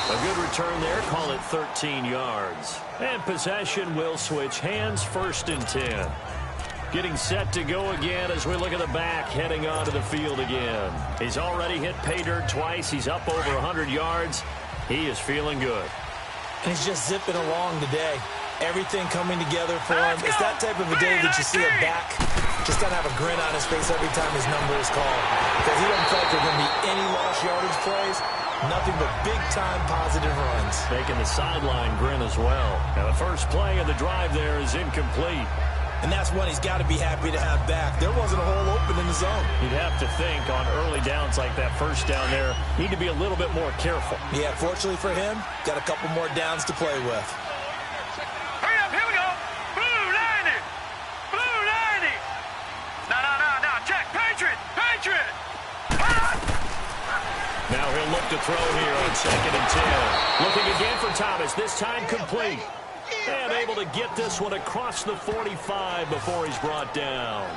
A good return there. Call it 13 yards. And possession will switch hands. 1st and 10. Getting set to go again as we look at the back heading onto the field again. He's already hit pay dirt twice. He's up over 100 yards. He is feeling good. And he's just zipping along today. Everything coming together for him. It's that type of a day that you see a back just doesn't have a grin on his face every time his number is called. Because he doesn't feel like there are going to be any lost yardage plays. Nothing but big-time positive runs. Making the sideline grin as well. Now the first play of the drive there is incomplete. And that's one he's got to be happy to have back. There wasn't a hole open in the zone. You'd have to think on early downs like that first down there, need to be a little bit more careful. Yeah, fortunately for him, got a couple more downs to play with. Hurry up, here we go. Blue 90. to throw here on 2nd and 10. Looking again for Thomas, this time complete. And able to get this one across the 45 before he's brought down.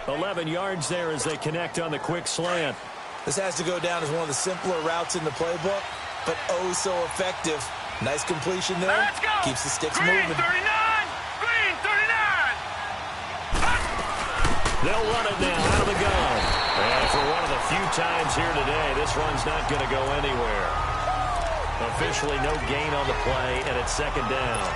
11 yards there as they connect on the quick slant. This has to go down as one of the simpler routes in the playbook, but oh so effective. Nice completion there. Let's go. Keeps the sticks Green moving. 39. Green 39. They'll run it now out of the gun. And for one of the few times here today, this run's not going to go anywhere. Officially no gain on the play, and it's 2nd down.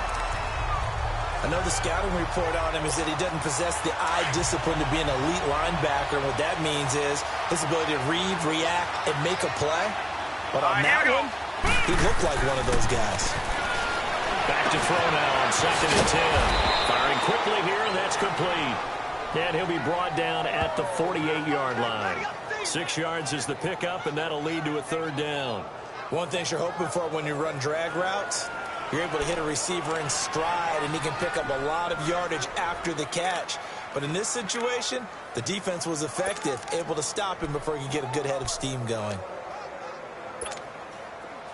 I know the scouting report on him is that he doesn't possess the eye discipline to be an elite linebacker. And what that means is his ability to read, react, and make a play. But on that one, he looked like one of those guys. Back to throw now on 2nd and 10. Firing quickly here, and that's complete. And he'll be brought down at the 48-yard line. 6 yards is the pickup, and that'll lead to a 3rd down. One thing you're hoping for when you run drag routes, you're able to hit a receiver in stride, and he can pick up a lot of yardage after the catch. But in this situation, the defense was effective, able to stop him before he could get a good head of steam going.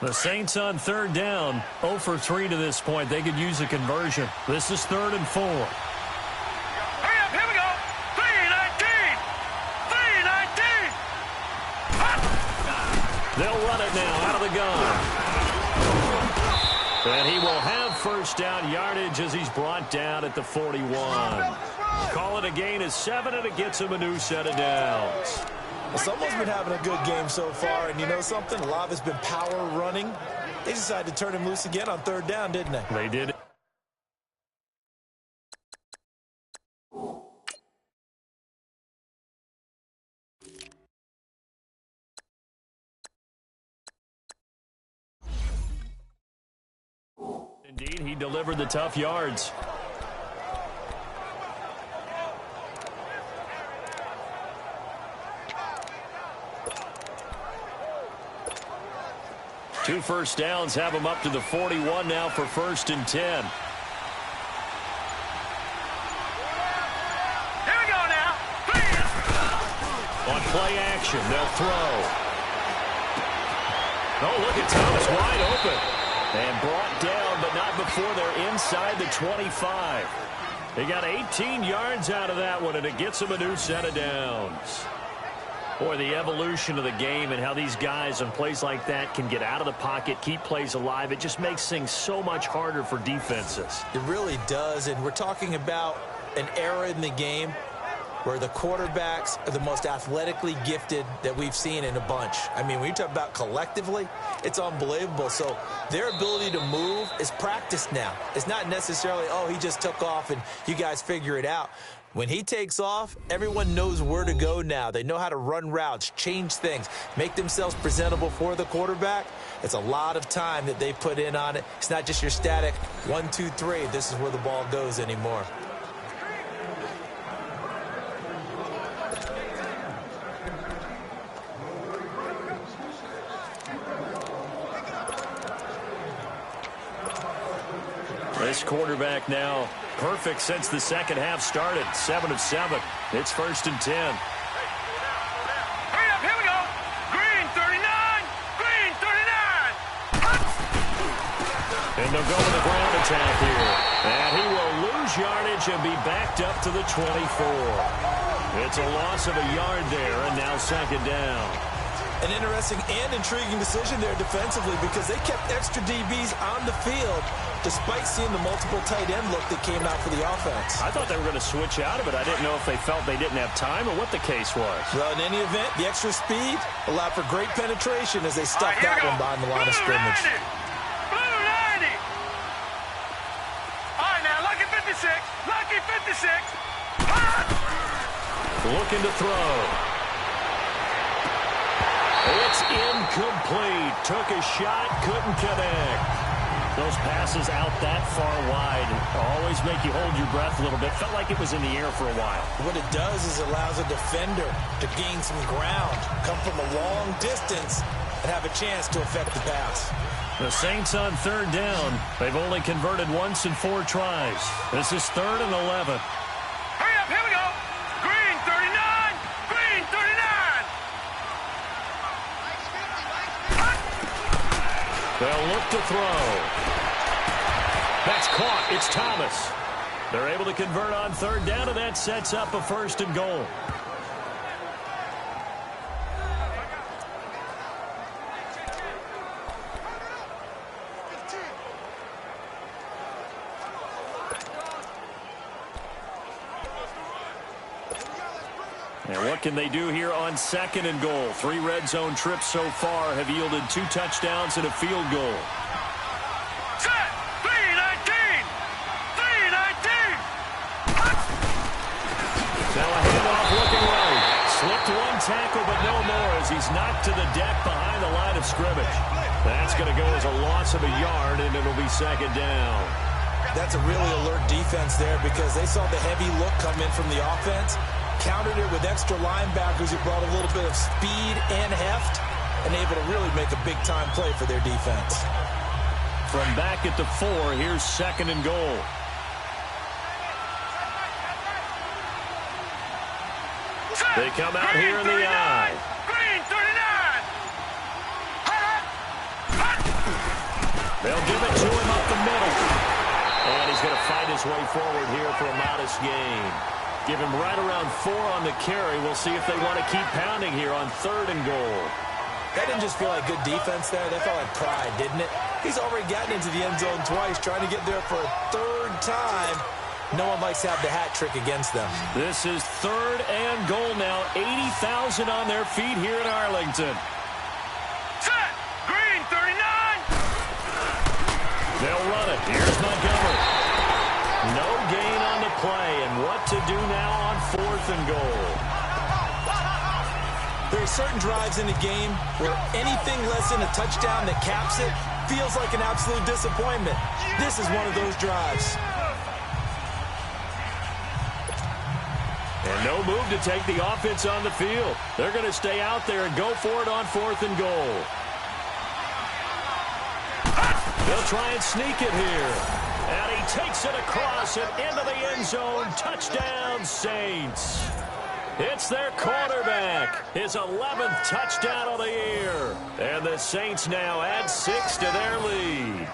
The Saints on 3rd down, 0 for 3 to this point. They could use a conversion. This is 3rd and 4. Hurry up, here we go. 319. 319. They'll run it now out of the gun. And he will have 1st down yardage as he's brought down at the 41. Call it a gain of 7, and it gets him a new set of downs. Well, someone's been having a good game so far, and you know something? A lot of it's been power running. They decided to turn him loose again on 3rd down, didn't they? They did. Indeed, he delivered the tough yards. Two 1st downs have him up to the 41 now for 1st and 10. Here we go now. On play action, they'll throw. Oh, look at Thomas wide open. And brought down, but not before they're inside the 25. They got 18 yards out of that one, and it gets them a new set of downs. Boy, the evolution of the game and how these guys on plays like that can get out of the pocket, keep plays alive, it just makes things so much harder for defenses. It really does, and we're talking about an era in the game where the quarterbacks are the most athletically gifted that we've seen in a bunch. I mean, when you talk about collectively, it's unbelievable. So their ability to move is practiced now. It's not necessarily, oh, he just took off and you guys figure it out. When he takes off, everyone knows where to go now. They know how to run routes, change things, make themselves presentable for the quarterback. It's a lot of time that they put in on it. It's not just your static 1, 2, 3. This is where the ball goes anymore. This quarterback now perfect since the 2nd half started. 7 of 7. It's 1st and 10. Hurry up, here we go. Green 39. Green 39. And they'll go to the ground attack here. And he will lose yardage and be backed up to the 24. It's a loss of a yard there, and now 2nd down. An interesting and intriguing decision there defensively because they kept extra DBs on the field despite seeing the multiple tight end look that came out for the offense. I thought they were going to switch out of it. I didn't know if they felt they didn't have time or what the case was. Well, in any event, the extra speed allowed for great penetration as they stuffed that one behind the line of scrimmage. Blue 90. All right, now, lucky 56. Lucky 56. Looking to throw. It's incomplete. Took a shot, couldn't connect. Those passes out that far wide always make you hold your breath a little bit. Felt like it was in the air for a while. What it does is it allows a defender to gain some ground, come from a long distance, and have a chance to affect the pass. The Saints on 3rd down. They've only converted once in 4 tries. This is 3rd and 11. Hurry up, here we go. Green 39. Green 39. They'll look to throw. That's caught. It's Thomas. They're able to convert on third down, and that sets up a 1st and goal. And what can they do here on 2nd and goal? 3 red zone trips so far have yielded 2 touchdowns and a field goal. Set! 3-19! 3-19! Now a handoff looking right. Slipped 1 tackle, but no more as he's knocked to the deck behind the line of scrimmage. That's going to go as a loss of a yard, and it'll be 2nd down. That's a really alert defense there because they saw the heavy look come in from the offense, countered it with extra linebackers who brought a little bit of speed and heft, and able to really make a big-time play for their defense. From back at the 4, here's 2nd and goal. They come out Green, here in the 39. eye. Green 39. They'll give it to him up the middle. And he's going to fight his way forward here for a modest gain. Give him right around 4 on the carry. We'll see if they want to keep pounding here on 3rd and goal. That didn't just feel like good defense there. That felt like pride, didn't it? He's already gotten into the end zone twice, trying to get there for a 3rd time. No one likes to have the hat trick against them. This is 3rd and goal now. 80,000 on their feet here in Arlington. Set! Green 39. They'll run it. Here's Montgomery. No gain on the play, and what to do now on 4th and goal. There are certain drives in the game where anything less than a touchdown that caps it feels like an absolute disappointment. This is one of those drives. And no move to take the offense on the field. They're going to stay out there and go for it on 4th and goal. They'll try and sneak it here. And he takes it across and into the end zone. Touchdown, Saints. It's their quarterback. His 11th touchdown of the year. And the Saints now add 6 to their lead.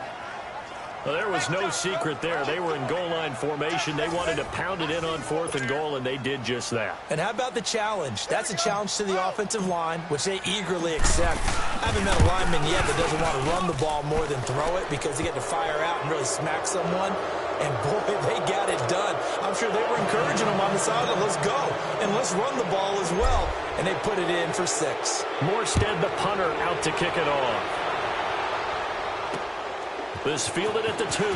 Well, there was no secret there. They were in goal line formation. They wanted to pound it in on 4th and goal, and they did just that. And how about the challenge? That's a challenge to the offensive line, which they eagerly accept. I haven't met a lineman yet that doesn't want to run the ball more than throw it because they get to fire out and really smack someone. And, boy, they got it done. I'm sure they were encouraging them on the sideline. Let's go, and let's run the ball as well. And they put it in for 6. Morstead, the punter, out to kick it off. This fielded at the 2. And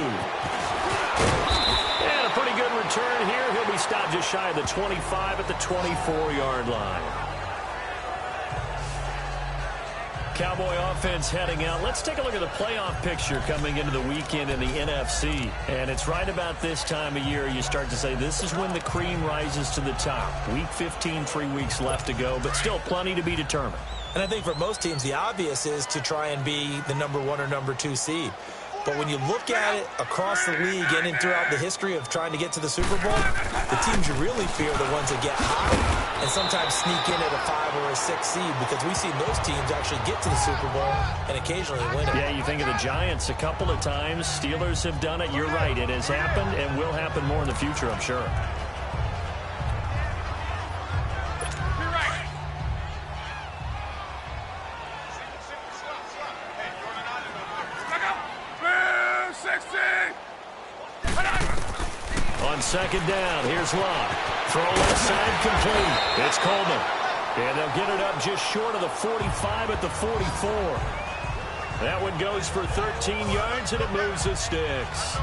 a pretty good return here. He'll be stopped just shy of the 25 at the 24-yard line. Cowboy offense heading out. Let's take a look at the playoff picture coming into the weekend in the NFC. And it's right about this time of year you start to say this is when the cream rises to the top. Week 15, 3 weeks left to go, but still plenty to be determined. And I think for most teams, the obvious is to try and be the number 1 or number 2 seed. But when you look at it across the league and throughout the history of trying to get to the Super Bowl, the teams you really fear are the ones that get hot and sometimes sneak in at a 5 or a 6 seed because we've seen those teams actually get to the Super Bowl and occasionally win it. Yeah, you think of the Giants a couple of times. Steelers have done it. You're right. It has happened and will happen more in the future, I'm sure. On 2nd down, here's Locke. Throw left side complete. It's Coleman. And they'll get it up just short of the 45 at the 44. That one goes for 13 yards, and it moves the sticks.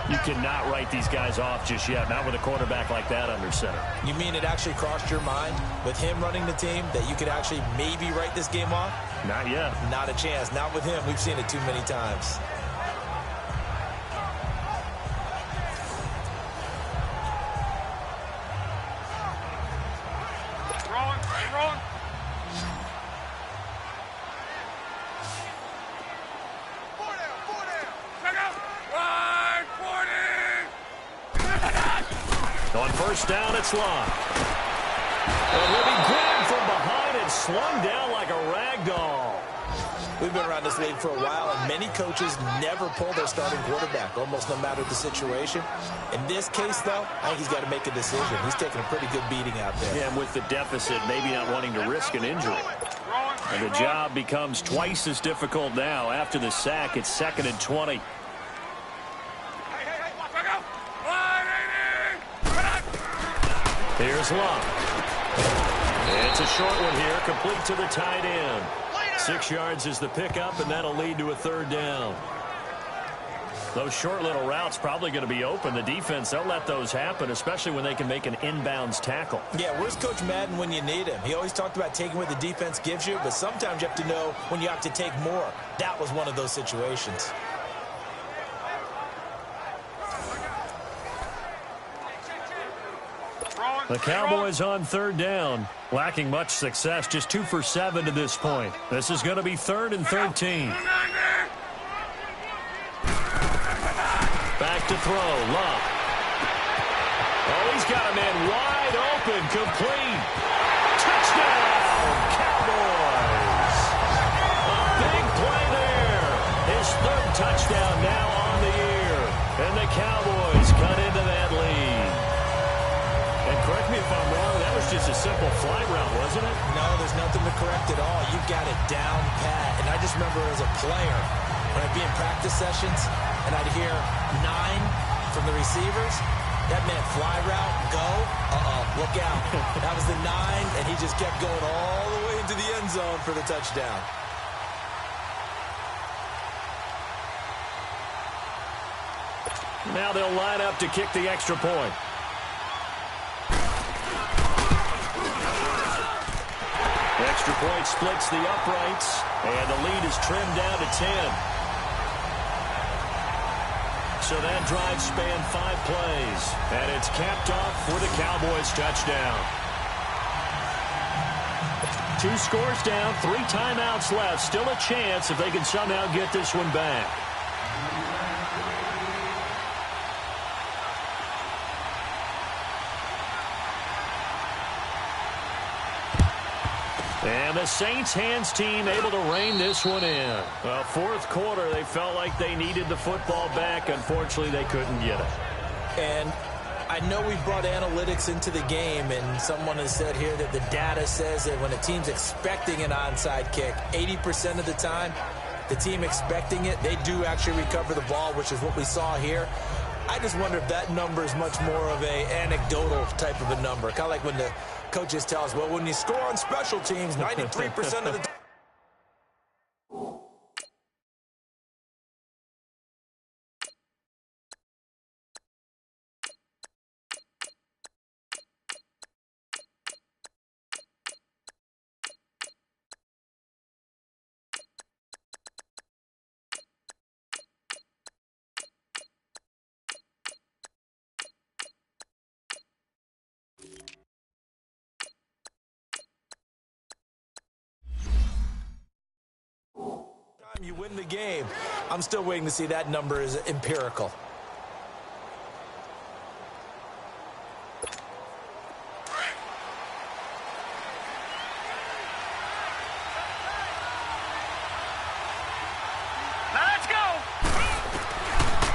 You cannot write these guys off just yet, not with a quarterback like that under center. You mean it actually crossed your mind with him running the team that you could actually maybe write this game off? Not yet. Not a chance. Not with him. We've seen it too many times. On 1st down, it's Locke. And he'll be grabbed from behind and slung down like a rag doll. We've been around this league for a while, and many coaches never pull their starting quarterback, almost no matter the situation. In this case, though, I think he's got to make a decision. He's taking a pretty good beating out there. Yeah, and with the deficit, maybe not wanting to risk an injury. And the job becomes twice as difficult now. After the sack, it's 2nd and 20. Here's Love. It's a short one here, complete to the tight end. 6 yards is the pickup, and that'll lead to a 3rd down. Those short little routes probably going to be open. The defense, they'll let those happen, especially when they can make an inbounds tackle. Yeah, where's Coach Madden when you need him? He always talked about taking what the defense gives you, but sometimes you have to know when you have to take more. That was one of those situations. The Cowboys on 3rd down, lacking much success, just 2 for 7 to this point. This is going to be 3rd and 13. Back to throw, Love. Oh, he's got a man wide open, complete. Touchdown, Cowboys. A big play there. His 3rd touchdown now on the year. And the Cowboys cut into that lead. And correct me if I'm wrong, that was just a simple fly route, wasn't it? No, there's nothing to correct at all. You got it down pat. And I just remember as a player, when I'd be in practice sessions, and I'd hear 9 from the receivers, that meant fly route, go, look out. That was the 9, and he just kept going all the way into the end zone for the touchdown. Now they'll line up to kick the extra point. Extra point splits the uprights, and the lead is trimmed down to 10. So that drive spanned 5 plays, and it's capped off with a Cowboys touchdown. 2 scores down, 3 timeouts left. Still a chance if they can somehow get this one back. And the Saints hands team able to rein this one in. Well, 4th quarter, they felt like they needed the football back. Unfortunately, they couldn't get it. And I know we've brought analytics into the game, and someone has said here that the data says that when a team's expecting an onside kick, 80% of the time, the team expecting it, they do actually recover the ball, which is what we saw here. I just wonder if that number is much more of a anecdotal type of a number. Kind of like when the coaches tell us, well, when you score on special teams, 93% of the time. You win the game. I'm still waiting to see that number is empirical. Let's go.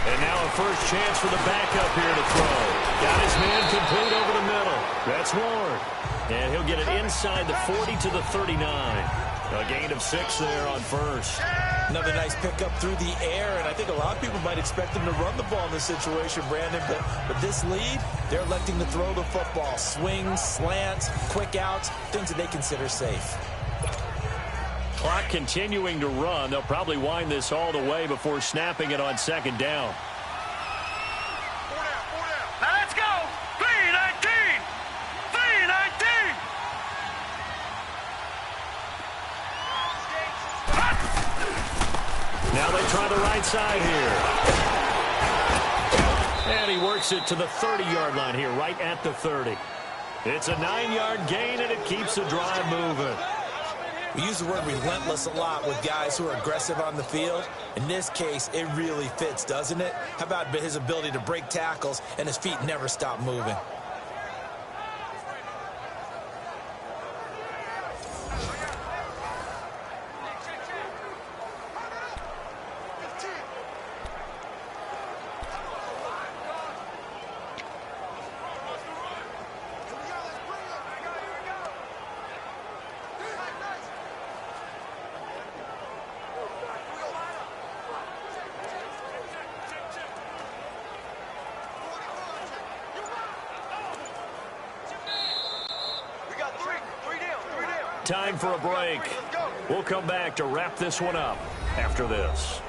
And now a first chance for the backup here to throw. Got his man complete over the middle. That's Ward. And he'll get it inside the 40 to the 39. A gain of 6 there on first. Another nice pickup through the air, and I think a lot of people might expect them to run the ball in this situation, Brandon, but this lead, they're electing to throw the football. Swings, slants, quick outs, things that they consider safe. Clock continuing to run. They'll probably wind this all the way before snapping it on 2nd down. Now let's go. 3-19. 3-19. Now they try the right side here. And he works it to the 30-yard line here, right at the 30. It's a 9-yard gain, and it keeps the drive moving. We use the word relentless a lot with guys who are aggressive on the field. In this case, it really fits, doesn't it? How about his ability to break tackles and his feet never stop moving? time for a break. We'll come back to wrap this one up after this.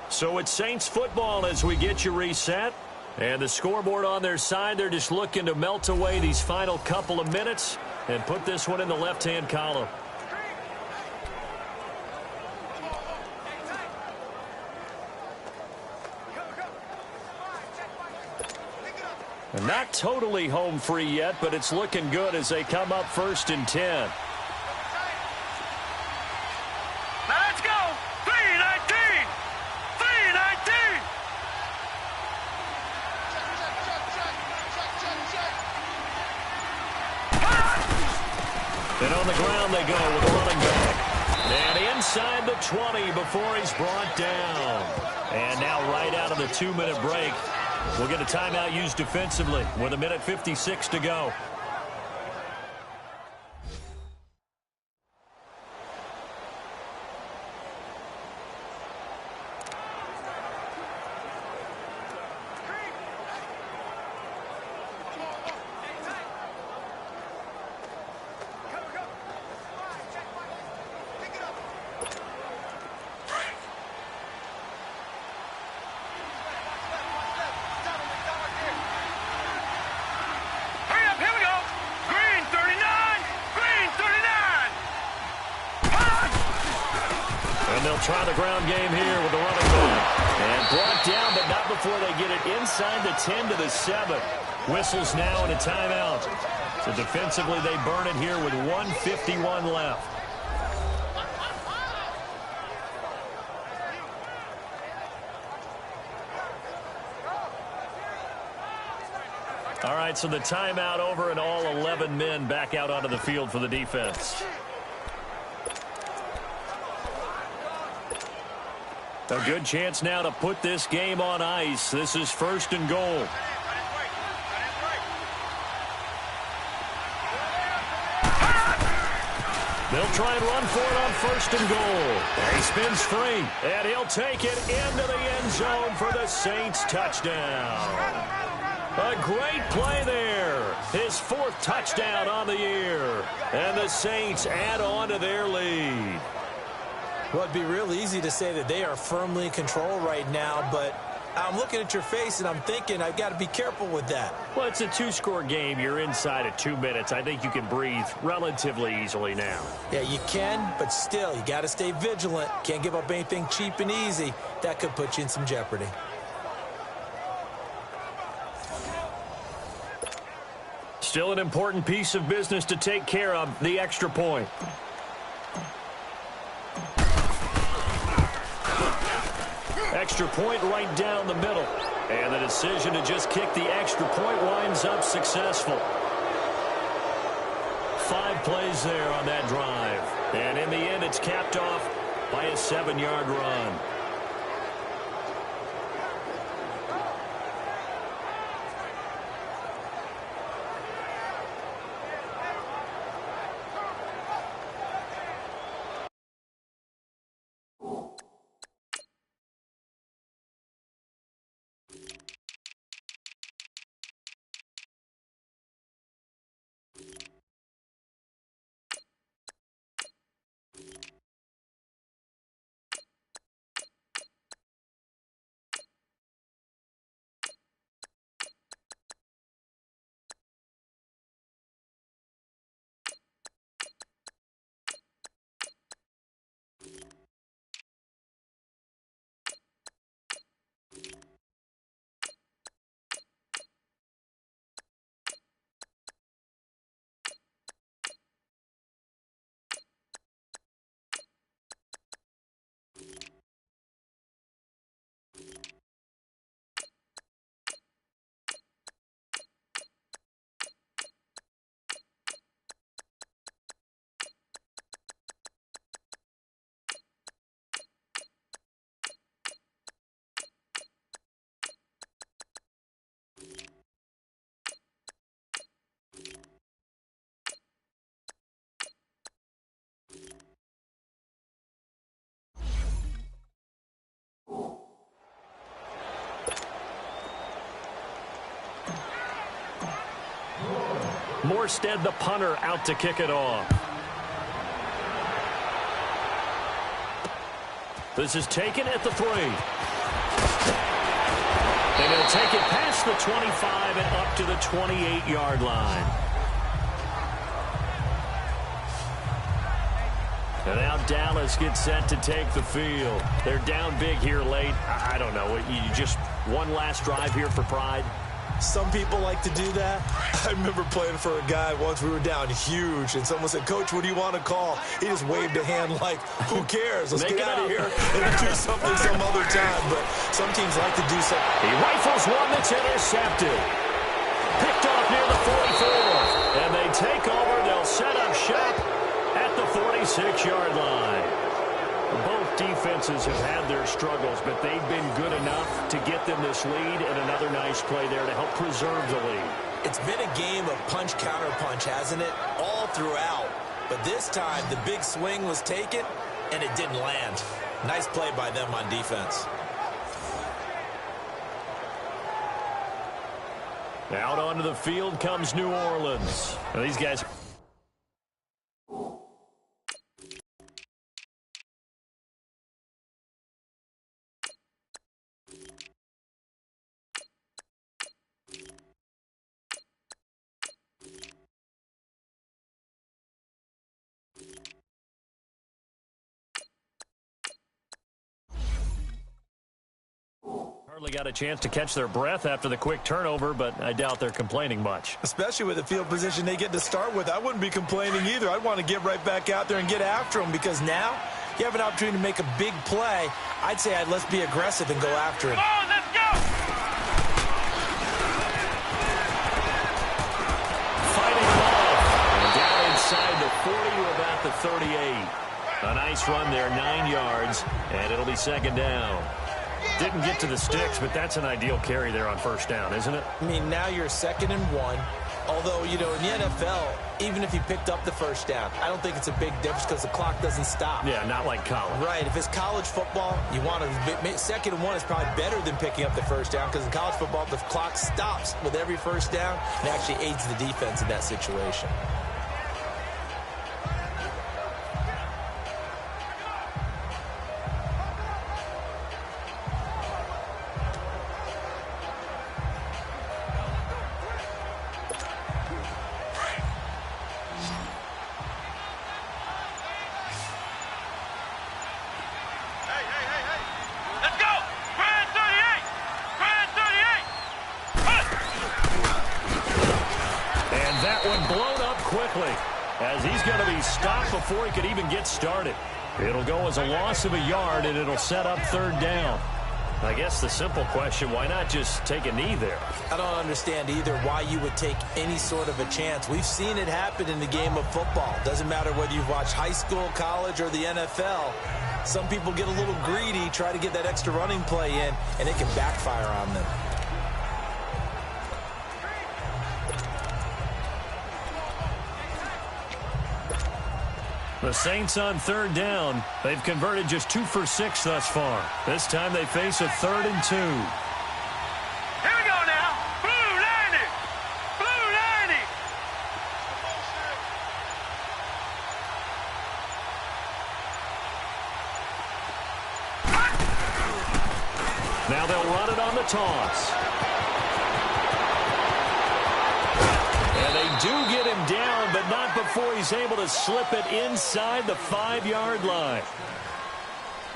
So it's Saints football as we get you reset. And the scoreboard on their side, they're just looking to melt away these final couple of minutes and put this one in the left-hand column. And not totally home free yet, but it's looking good as they come up 1st and 10. Now let's go. 3-19. 3-19. And on the ground they go with the running back. And inside the 20 before he's brought down. And now right out of the 2-minute break, we'll get a timeout used defensively with 1:56 to go. Try the ground game here with the running back. And brought down, but not before they get it inside the 10 to the 7. Whistles now and a timeout. So defensively, they burn it here with 1:51 left. All right, so the timeout over and all 11 men back out onto the field for the defense. A good chance now to put this game on ice. This is 1st and goal. They'll try and run for it on 1st and goal. He spins free, and he'll take it into the end zone for the Saints touchdown. A great play there. His 4th touchdown on the year. And the Saints add on to their lead. Well, it'd be real easy to say that they are firmly in control right now, but I'm looking at your face and I'm thinking I've got to be careful with that. Well, it's a 2-score game. You're inside at 2 minutes. I think you can breathe relatively easily now. Yeah, you can, but still, you got to stay vigilant. Can't give up anything cheap and easy. That could put you in some jeopardy. Still an important piece of business to take care of, the extra point. Extra point right down the middle. And the decision to just kick the extra point winds up successful. 5 plays there on that drive. And in the end, it's capped off by a 7-yard run. Morstead, the punter, out to kick it off. This is taken at the 3. They're going to take it past the 25 and up to the 28-yard line. And now Dallas gets set to take the field. They're down big here late. I don't know. You just one last drive here for pride? Some people like to do that. I remember playing for a guy once. We were down huge, and someone said, "Coach, what do you want to call?" He just waved a hand like, "Who cares? Let's get out of here and do something some other time." But some teams like to do something. He rifles one that's intercepted. Picked off near the 44. And they take over. They'll set up shop at the 46-yard line. Both defenses have had their struggles, but they've been good enough to get them this lead, and another nice play there to help preserve the lead. It's been a game of punch-counter-punch, hasn't it? All throughout. But this time, the big swing was taken, and it didn't land. Nice play by them on defense. Out onto the field comes New Orleans. Now, these guys... Hardly got a chance to catch their breath after the quick turnover, but I doubt they're complaining much. Especially with the field position they get to start with. I wouldn't be complaining either. I'd want to get right back out there and get after them, because now you have an opportunity to make a big play. I'd say let's be aggressive and go after it. Come on, let's go! Fighting off. Down inside the 40 to about the 38. A nice run there, 9 yards, and it'll be second down. Didn't get to the sticks, but that's an ideal carry there on first down, isn't it? I mean, now you're 2nd and 1. Although, you know, in the NFL, even if you picked up the first down, I don't think it's a big difference because the clock doesn't stop. Yeah, not like college. Right. If it's college football, you want to 2nd and 1 is probably better than picking up the first down, because in college football, the clock stops with every first down and actually aids the defense in that situation. As he's going to be stopped before he could even get started. It'll go as a loss of a yard, and it'll set up 3rd down. I guess the simple question, why not just take a knee there? I don't understand either why you would take any sort of a chance. We've seen it happen in the game of football. Doesn't matter whether you've watched high school, college, or the NFL. Some people get a little greedy, try to get that extra running play in, and it can backfire on them. The Saints on 3rd down. They've converted just 2 for 6 thus far. This time they face a 3rd and 2. Here we go now. Blue 90. Blue 90. Now they'll run it on the toss. And they do get him down, but not before he's able to slip it inside the 5-yard line.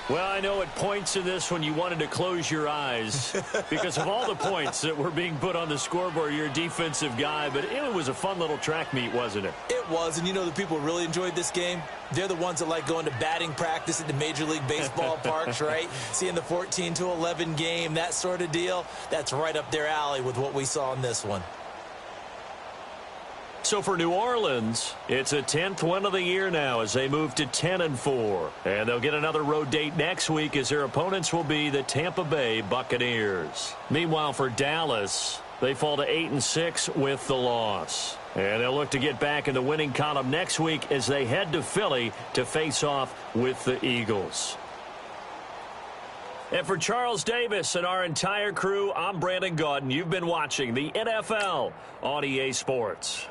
Well, I know at points in this when you wanted to close your eyes because of all the points that were being put on the scoreboard. You're a defensive guy, but it was a fun little track meet, wasn't it? It was, and you know the people who really enjoyed this game? They're the ones that like going to batting practice at the Major League Baseball parks, right? Seeing the 14-11 game, that sort of deal. That's right up their alley with what we saw in this one. So for New Orleans, it's a 10th win of the year now as they move to 10-4. And they'll get another road date next week as their opponents will be the Tampa Bay Buccaneers. Meanwhile, for Dallas, they fall to 8-6 with the loss. And they'll look to get back in the winning column next week as they head to Philly to face off with the Eagles. And for Charles Davis and our entire crew, I'm Brandon Gaudin. You've been watching the NFL on EA Sports.